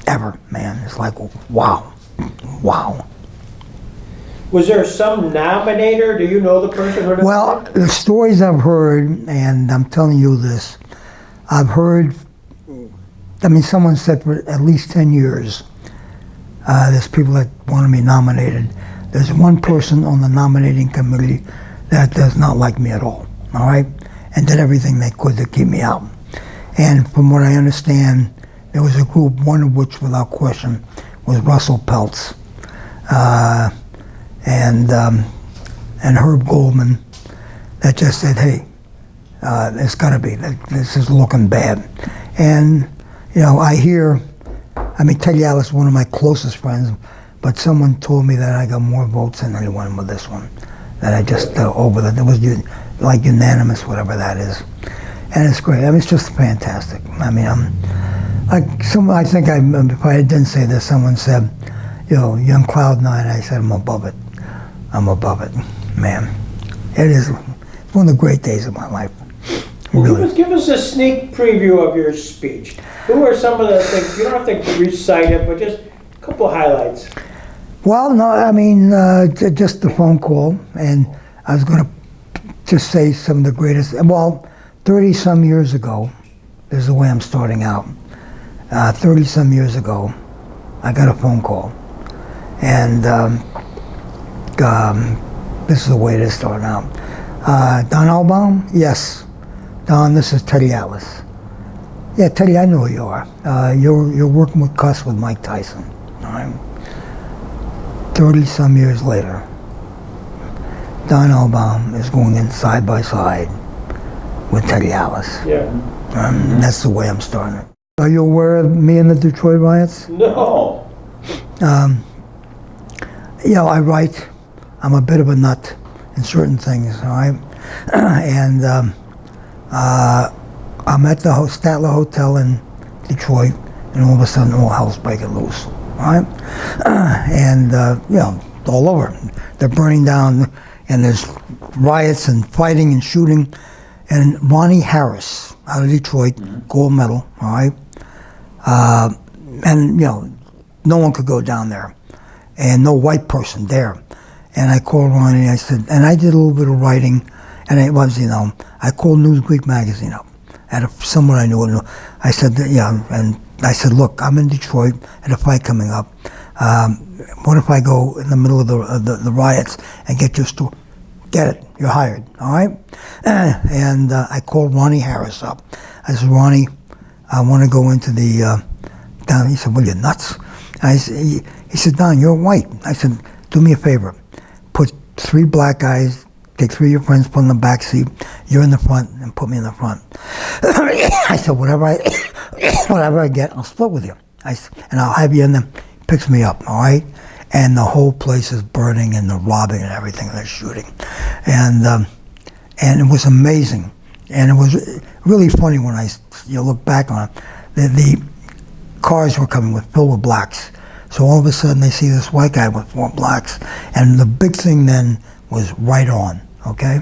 Speaker 1: ever, man. It's like, wow.
Speaker 2: Was there some nominator? Do you know the person?
Speaker 1: Well, the stories I've heard, and I'm telling you this, I've heard, I mean, someone said for at least 10 years, there's people that want to be nominated. There's one person on the nominating committee that does not like me at all right? And did everything they could to keep me out. And from what I understand, there was a group, one of which, without question, was Russell Peltz. And Herb Goldman, that just said, hey, it's got to be, this is looking bad. And, you know, I hear, I mean, Ted Yallis is one of my closest friends, but someone told me that I got more votes than anyone with this one. That I just, there was like unanimous, whatever that is. And it's great. I mean, it's just fantastic. I mean, I think if I didn't say this, someone said, you know, you're on cloud nine. I said, I'm above it. Man. It is one of the great days of my life. Really.
Speaker 2: Give us a sneak preview of your speech. Who are some of the things, you don't have to recite it, but just a couple highlights.
Speaker 1: Well, no, I mean, just the phone call, and I was going to just say some of the greatest, well, 30-some years ago, this is the way I'm starting out. 30-some years ago, I got a phone call, and this is the way it is starting out. Don Elbaum? Yes. Don, this is Teddy Atlas. Yeah, Teddy, I know who you are. You're working with Cuss with Mike Tyson. All right? 30-some years later, Don Elbaum is going in side by side with Teddy Alice.
Speaker 2: Yeah.
Speaker 1: That's the way I'm starting it. Are you aware of me and the Detroit riots?
Speaker 2: No.
Speaker 1: You know, I write. I'm a bit of a nut in certain things, all right? And I'm at the Statler Hotel in Detroit, and all of a sudden, all hell's breaking loose, all right? And, you know, all over. They're burning down, and there's riots and fighting and shooting. And Ronnie Harris, out of Detroit, gold medal, all right? And, you know, no one could go down there, and no white person there. And I called Ronnie, I said, and I did a little bit of writing, and it was, you know, I called Newsweek magazine up, at someone I knew. I said, yeah, and I said, look, I'm in Detroit, at a fight coming up. What if I go in the middle of the riots and get your story? Get it, you're hired, all right? And I called Ronnie Harris up. I said, Ronnie, I want to go into the, down. He said, well, you're nuts. He said, Don, you're white. I said, do me a favor. Put 3 black guys, take 3 of your friends, put in the back seat. You're in the front, and put me in the front. I said, whatever I get, I'll split with you. And I'll have you in there. Picks me up, all right? And the whole place is burning, and the robbing and everything, and they're shooting. And it was amazing. And it was really funny when you look back on it. The cars were coming filled with blacks. So all of a sudden they see this white guy with 4 blacks. And the big thing then was right on, okay?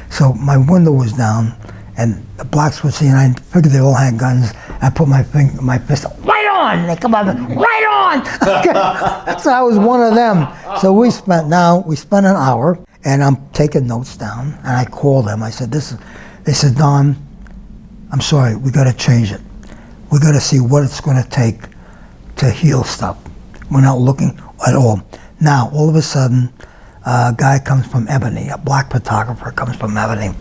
Speaker 1: So my window was down, and the blacks were seeing, I figured they all had guns. I put my fist up, right on! They come up, right on! Okay. So I was one of them. So we spent an hour, and I'm taking notes down, and I called them. I said, they said, Don, I'm sorry, we gotta change it. We gotta see what it's gonna take to heal stuff. We're not looking at all. Now, all of a sudden, a guy comes from Ebony, a black photographer comes from Ebony.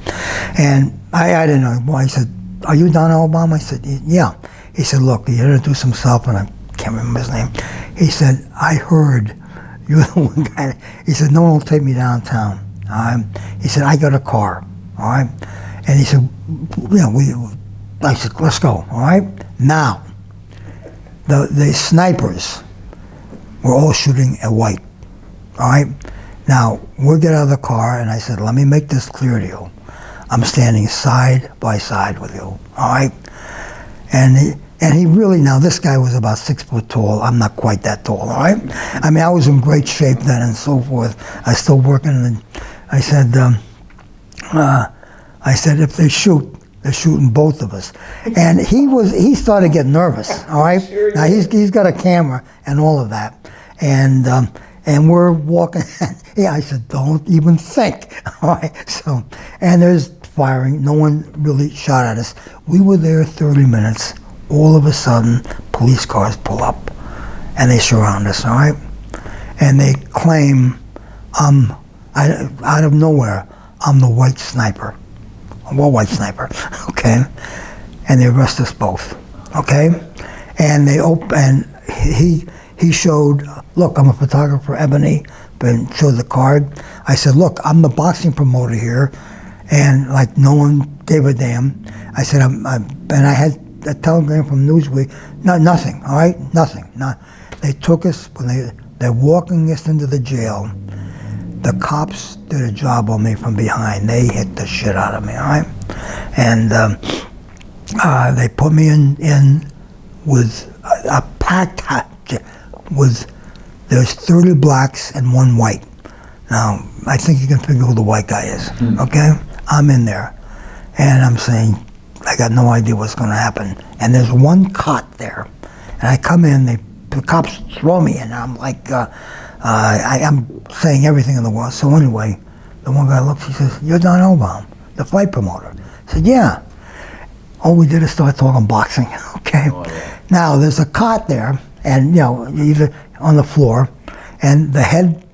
Speaker 1: And I didn't know. Well, he said, are you Don Elbaum? I said, yeah. He said, look, he introduced himself, and I can't remember his name. He said, I heard you're the one guy. He said, no one will take me downtown. He said, I got a car, all right? And he said, you know, I said, let's go, all right? Now, the snipers were all shooting at white, all right? Now, we'll get out of the car, and I said, let me make this clear to you. I'm standing side by side with you, all right? And he really, now this guy was about 6 foot tall. I'm not quite that tall, all right? I mean, I was in great shape then and so forth. I was still working, and I said, if they shoot, they're shooting both of us. And he started getting nervous, all right?
Speaker 2: Sure,
Speaker 1: now he's got a camera and all of that. And we're walking, yeah, I said, don't even think, all right? So, and there's firing, no one really shot at us. We were there 30 minutes, all of a sudden, police cars pull up, and they surround us, all right? And they claim, out of nowhere, I'm the white sniper. Well, white sniper, okay? And they arrest us both, okay? And he showed, look, I'm a photographer, Ebony, and showed the card. I said, look, I'm the boxing promoter here, and like no one gave a damn. I said, and I had a telegram from Newsweek, nothing, all right, nothing. They took us, when they're walking us into the jail, the cops did a job on me from behind. They hit the shit out of me, all right? And they put me in with a packed there's 30 blacks and 1 white. Now, I think you can figure who the white guy is, okay? I'm in there, and I'm saying, I got no idea what's gonna happen. And there's 1 cot there, and I come in, the cops throw me in, and I'm like, I'm saying everything in the world. So anyway, the one guy looks, he says, you're Don Elbaum, the fight promoter. I said, yeah. All we did is start talking boxing, okay? Oh, yeah. Now, there's a cot there, and, you know, either on the floor, and the head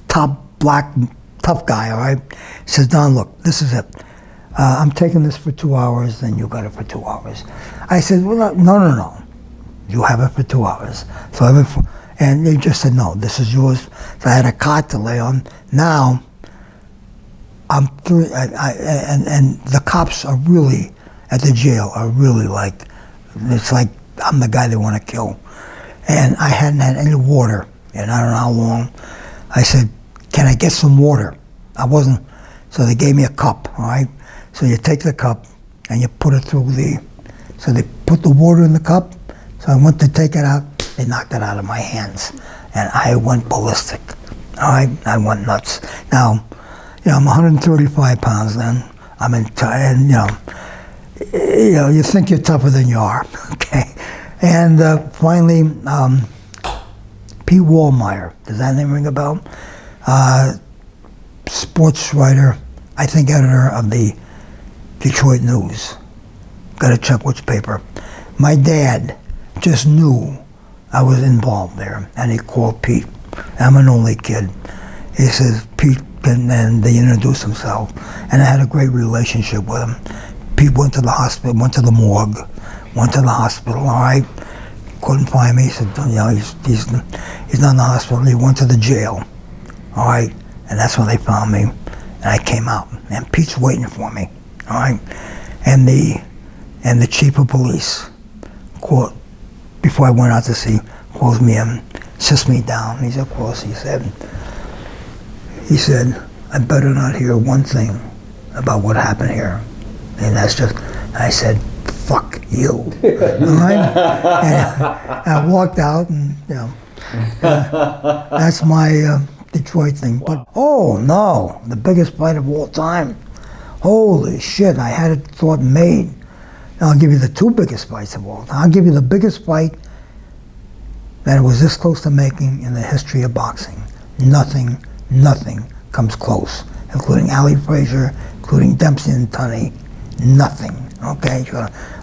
Speaker 1: top black tough guy, all right, says, Don, look, this is it. I'm taking this for 2 hours, then you got it for 2 hours. I said, well, no. You have it for 2 hours. So I have it and they just said, no, this is yours. So I had a cot to lay on. Now, and the cops are really, at the jail, are really like, it's like I'm the guy they want to kill. And I hadn't had any water in I don't know how long. I said, can I get some water? I wasn't, so they gave me a cup, all right? So you take the cup and you put it through so they put the water in the cup. So I went to take it out, they knocked it out of my hands. And I went ballistic, all right? I went nuts. Now, I'm 135 pounds then. I'm and you think you're tougher than you are, okay? And finally, Pete Wallmeyer, does that name ring a bell? Sports writer, I think editor of the Detroit News. Got to check which paper. My dad just knew I was involved there, and he called Pete. I'm an only kid. He says, Pete, and they introduced himself, and I had a great relationship with him. Pete went to the hospital, went to the morgue, went to the hospital, all right? Couldn't find me. He said, he's not in the hospital. He went to the jail, all right? And that's when they found me, and I came out. And Pete's waiting for me, all right? And the chief of police called, before I went out to sea, calls me in, sits me down. He's of course, he said, I better not hear one thing about what happened here. And that's just, I said, fuck you. All right? And I walked out and, that's my Detroit thing. But, oh no, the biggest fight of all time. Holy shit, I had it thought made. Now I'll give you the two biggest fights of all time. I'll give you the biggest fight that it was this close to making in the history of boxing. Nothing comes close, including Ali Frazier, including Dempsey and Tunney. Nothing. Okay,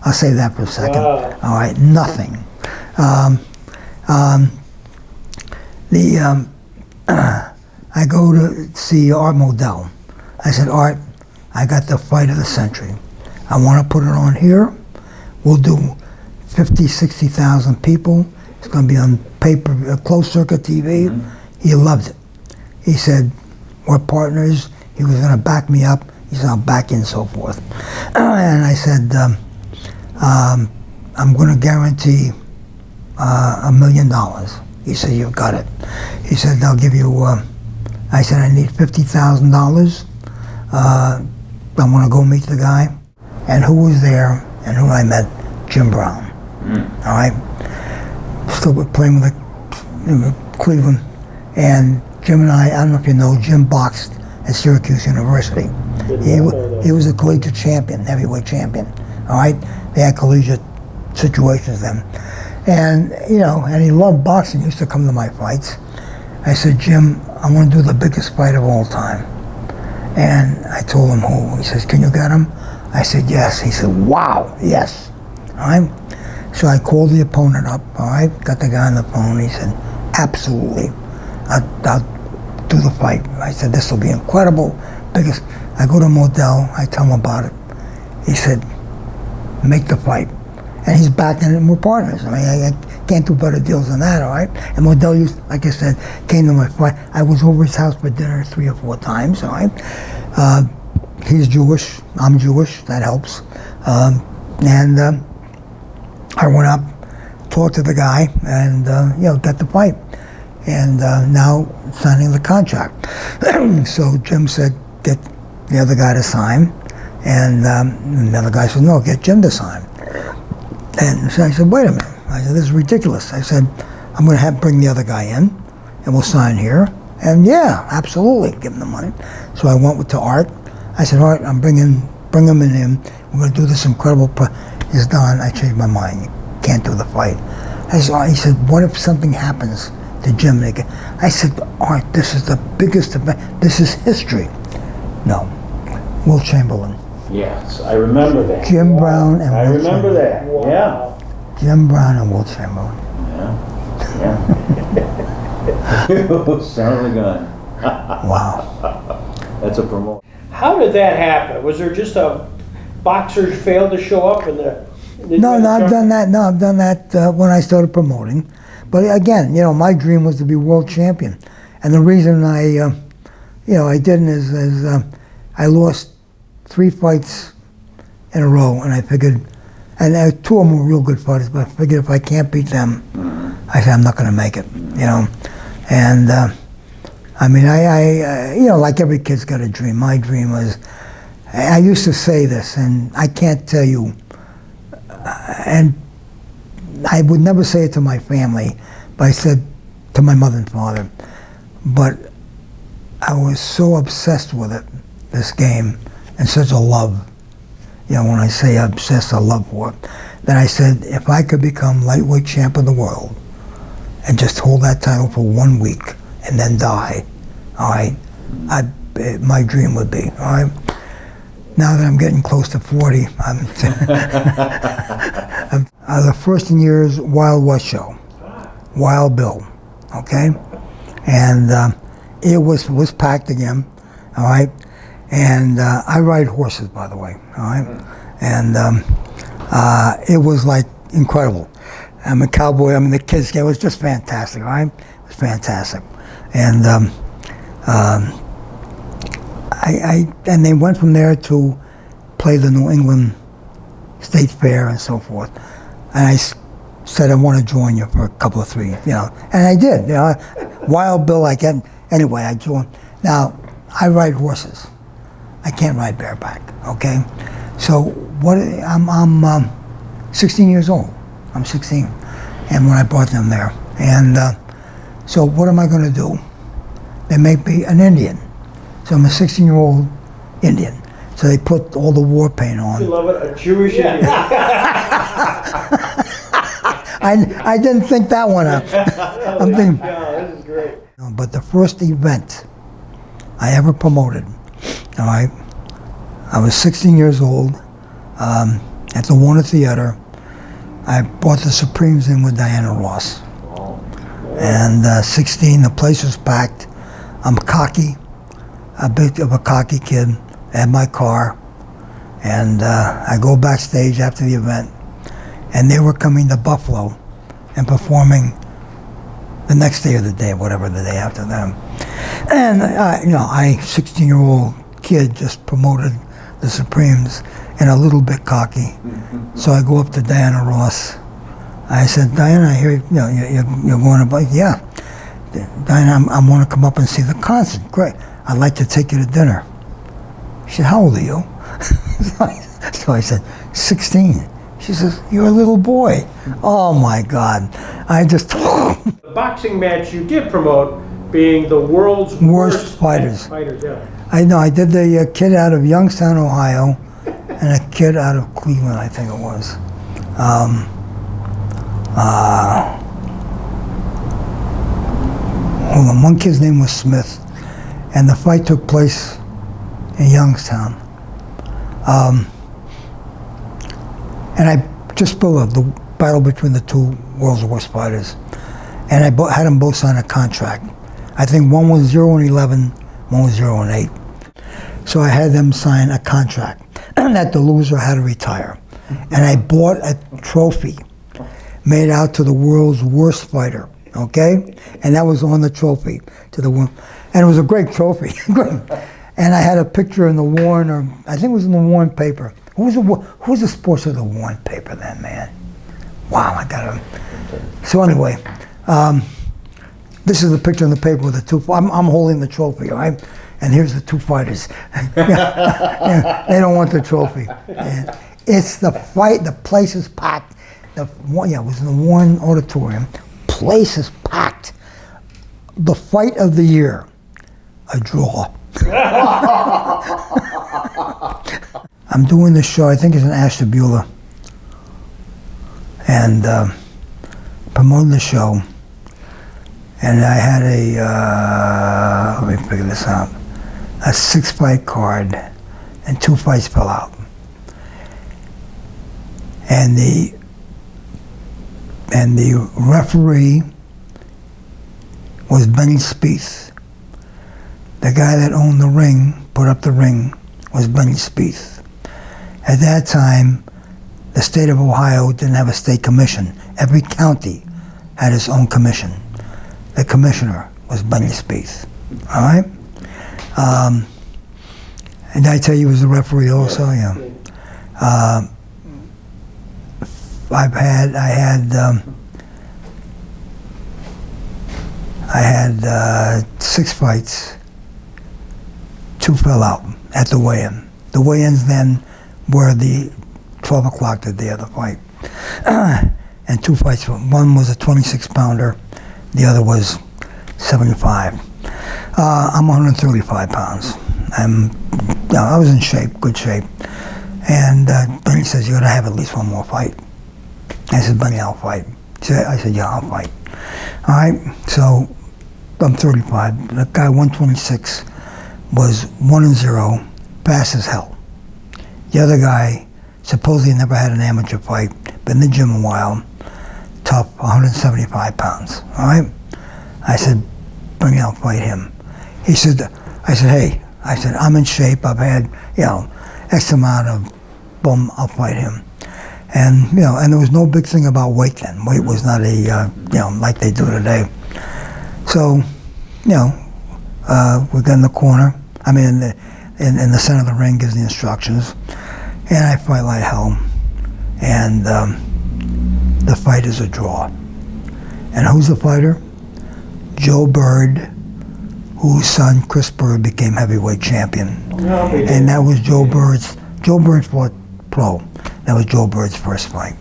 Speaker 1: I'll say that for a second.
Speaker 2: Wow.
Speaker 1: All right, nothing. I go to see Art Modell. I said, Art, I got the fight of the century. I want to put it on here. We'll do 50, 60,000 people. It's going to be on paper, closed circuit TV. Mm-hmm. He loved it. He said, we're partners. He was going to back me up. He said, I'll back you and so forth. And I said, I'm going to guarantee $1 million. He said, you've got it. He said, I'll give you, I said, I need $50,000. I want to go meet the guy. And who was there and who I met? Jim Brown. All right? Still playing with Cleveland. And Jim and I don't know if you know, Jim boxed at Syracuse University. He was a collegiate champion, heavyweight champion. All right? They had collegiate situations then. And, and he loved boxing. He used to come to my fights. I said, Jim, I want to do the biggest fight of all time. And I told him who. He says, can you get him? I said, yes. He said, wow, yes. All right? So I called the opponent up, all right? Got the guy on the phone. He said, absolutely. I'll do the fight. I said, this will be incredible. Biggest. I go to Modell. I tell him about it. He said, make the fight. And he's backing it, and we're partners. I mean, I can't do better deals than that, all right? And Modell used, like I said, came to my fight. I was over his house for dinner 3 or 4 times, all right? He's Jewish. I'm Jewish. That helps. And I went up, talked to the guy, and, got the fight. And now signing the contract. So Jim said, get the other guy to sign. And the other guy said, no, get Jim to sign. And so I said, wait a minute. I said, this is ridiculous. I said, I'm going to bring the other guy in, and we'll sign here. And yeah, absolutely, give him the money. So I went to Art. I said, Art, bring him in. We're going to do this incredible. He's done. I changed my mind. You can't do the fight. He said, what if something happens to Jim? I said, Art, this is the biggest event. This is history. No, Will Chamberlain.
Speaker 4: Yes, I remember that.
Speaker 1: Jim Brown and
Speaker 4: I
Speaker 1: Will
Speaker 4: remember that.
Speaker 2: Wow.
Speaker 4: Yeah.
Speaker 1: Jim Brown and Will Chamberlain.
Speaker 4: Yeah. Son of a gun.
Speaker 1: Wow.
Speaker 4: That's a promotion.
Speaker 2: How did that happen? Was there just a boxers failed to show up in the?
Speaker 1: No, I've done that. No, I've done that when I started promoting. But again, my dream was to be world champion, and the reason I didn't is I lost 3 fights in a row, and I figured, and 2 of them were real good fighters, but I figured if I can't beat them, I said I'm not going to make it, And I mean, like every kid's got a dream. My dream was, I used to say this, and I can't tell you, and I would never say it to my family, but I said to my mother and father, but I was so obsessed with it, this game, and such a love. When I say obsessed, I love for it. Then I said, if I could become lightweight champ of the world and just hold that title for 1 week and then die, all right, my dream would be, all right? Now that I'm getting close to 40, the first in years Wild West show, Wild Bill, okay? And it was packed again, all right? And I ride horses, by the way, all right? And it was like incredible. I'm a cowboy, the kids, it was just fantastic, all right? It was fantastic. And and they went from there to play the New England State Fair and so forth. And I said, I want to join you for a couple of 3, and I did, Wild Bill, I joined. Now, I ride horses. I can't ride bareback, okay? So I'm 16 years old. I'm 16, and when I brought them there. And so what am I going to do? They make me an Indian. So I'm a 16-year-old Indian. So they put all the war paint on.
Speaker 2: You love it, a Jewish Indian.
Speaker 1: I didn't think that one up. I'm thinking,
Speaker 2: this is great.
Speaker 1: but the first event I ever promoted, all right, I was 16 years old at the Warner Theater. I brought the Supremes in with Diana Ross. And 16, the place was packed. I'm cocky, a bit of a cocky kid. I had my car, and I go backstage after the event, and they were coming to Buffalo and performing the next day of the day, whatever the day after them. And I 16-year-old kid, just promoted the Supremes and a little bit cocky. So I go up to Diana Ross. I said, Diana, I hear you're going to bike. Yeah. Diana, I want to come up and see the concert. Great. I'd like to take you to dinner. She said, how old are you? So I said, 16. She says, you're a little boy. Oh my God. I just...
Speaker 2: The boxing match you did promote being the world's
Speaker 1: worst fighters.
Speaker 2: Yeah.
Speaker 1: I know, I did the kid out of Youngstown, Ohio, and a kid out of Cleveland, I think it was. Hold on, one kid's name was Smith, and the fight took place in Youngstown. And I just built the battle between the 2 world's worst fighters, and I had them both sign a contract. I think one was 0-11, one was 0-8. So I had them sign a contract that the loser had to retire. And I bought a trophy made out to the world's worst fighter, okay? And that was on the trophy to the world. And it was a great trophy. And I had a picture in the Warren, or I think it was in the Warren paper. Who was the sports of the Warren paper then, man? Wow, I got him. So anyway, this is the picture in the paper with the 2. I'm holding the trophy, all right? And here's the 2 fighters. They don't want the trophy. And it's the fight. The place is packed. It was in the Warren Auditorium. Place is packed. The fight of the year, a draw. I'm doing this show, I think it's in Ashtabula, and promoting the show. And I had let me figure this out, a 6-fight card, and 2 fights fell out. And the referee was Benny Spieth. The guy that owned the ring, put up the ring, was Benny Spieth. At that time, the state of Ohio didn't have a state commission. Every county had its own commission. The commissioner was Benny Spieth. All right? And did I tell you he was a referee also? Yeah. I had 6 fights. 2 fell out at the weigh-in. The weigh-ins then were the 12 o'clock the day of the fight. And 2 fights. One was a 26-pounder. The other was 75. I'm 135 pounds. I was in shape, good shape. And Benny says, you got to have at least one more fight. I said, Benny, I'll fight. I said, yeah, I'll fight. All right, so I'm 35. The guy, 126, was 1-0, fast as hell. The other guy, supposedly never had an amateur fight, been in the gym a while, tough, 175 pounds. All right? I said, Benny, I'll fight him. I said, hey, I'm in shape. I've had, X amount of boom, I'll fight him. And, and there was no big thing about weight then. Weight was not a, like they do today. So, we got in the corner. I mean, in the center of the ring gives the instructions. And I fight like hell. And the fight is a draw. And who's the fighter? Joe Bird, whose son, Chris Bird, became heavyweight champion. And that was Joe Bird fought pro. That was Joe Bird's first fight.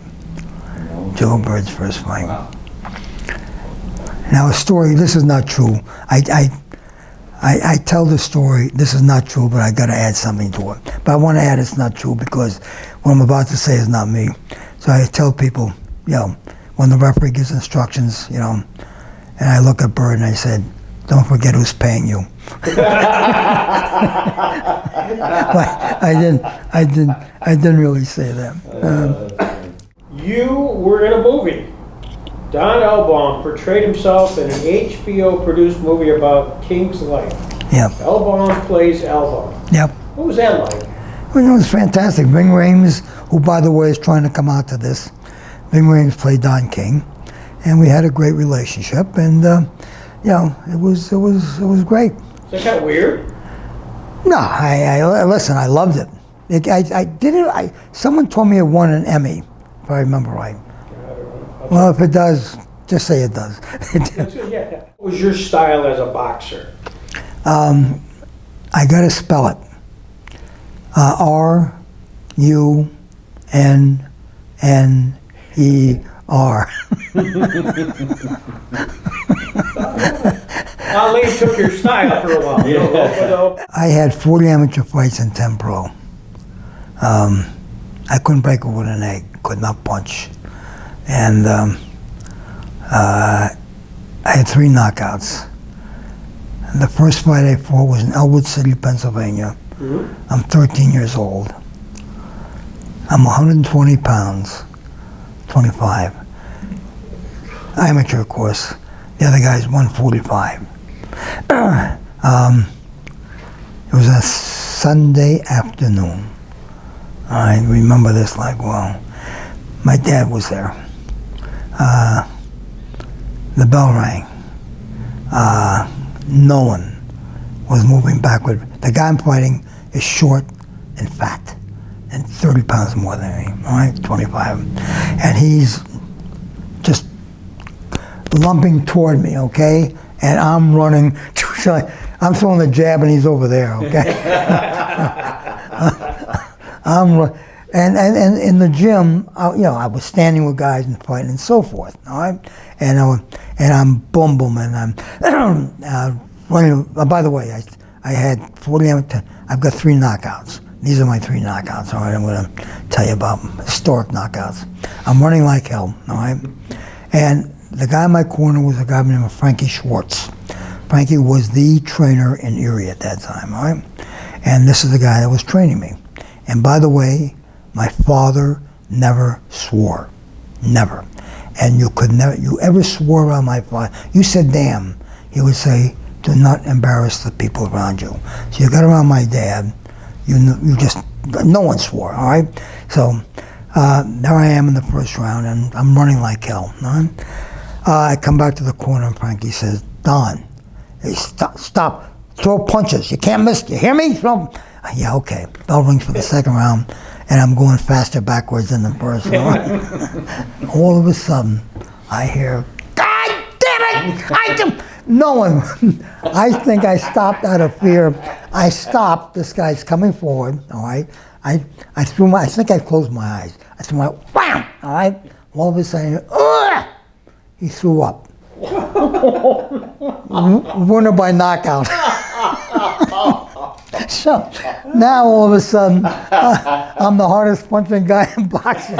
Speaker 1: Joe Bird's first fight.
Speaker 2: Wow.
Speaker 1: Now a story, this is not true. I tell the story, this is not true, but I gotta add something to it. But I wanna add it's not true because what I'm about to say is not me. So I tell people, when the referee gives instructions, and I look at Bird and I said, don't forget who's paying you. But I didn't really say that.
Speaker 2: You were in a movie. Don Elbaum portrayed himself in an HBO-produced movie about King's life.
Speaker 1: Yep.
Speaker 2: Elbaum plays Elbaum.
Speaker 1: Yep.
Speaker 2: What was that like?
Speaker 1: Well, it was fantastic. Ving Rhames, who by the way is trying to come out to this, Ving Rhames played Don King, and we had a great relationship, and it was great.
Speaker 2: Is that kind of weird?
Speaker 1: No, I listen. I loved it. I did it. Someone told me it won an Emmy, if I remember right. Well, if it does, just say it does.
Speaker 2: Yeah. What was your style as a boxer?
Speaker 1: I gotta spell it. R-U-N-N-E-R.
Speaker 2: Ali took your style for a while.
Speaker 1: I had 40 amateur fights and 10 pro. I couldn't break it with an egg, could not punch. And I had 3 knockouts. And the first fight I fought was in Elwood City, Pennsylvania. Mm-hmm. I'm 13 years old. I'm 120 pounds, 25. Amateur, of course. The other guy's 145. It was a Sunday afternoon. I remember this like, well, my dad was there. The bell rang. No one was moving backward. The guy I'm fighting is short and fat and 30 pounds more than me, all right, 25. And he's just lumping toward me, okay? And I'm running, I'm throwing the jab and he's over there, okay? And in the gym, I was standing with guys and fighting and so forth, all right? And I'm boom, and I'm running. By the way, I had 40, I've got 3 knockouts. These are my 3 knockouts, all right? I'm going to tell you about historic knockouts. I'm running like hell, all right? And the guy in my corner was a guy named Frankie Schwartz. Frankie was the trainer in Erie at that time, all right? And this is the guy that was training me. And by the way, my father never swore, never. And you ever swore around my father, you said damn, he would say, do not embarrass the people around you. So you got around my dad, you just, no one swore, all right? So there I am in the first round, and I'm running like hell, all right? I come back to the corner, and Frankie says, Don, hey, stop, throw punches, you can't miss, you hear me? Yeah, okay. Bell rings for the second round, and I'm going faster backwards than the first. All right? All of a sudden, I hear, God damn it! No one. I think I stopped out of fear. I stopped. This guy's coming forward. All right. I think I closed my eyes. I threw my wham. All right. All of a sudden, ugh! He threw up. Winner by knockout. So now all of a sudden, I'm the hardest punching guy in boxing.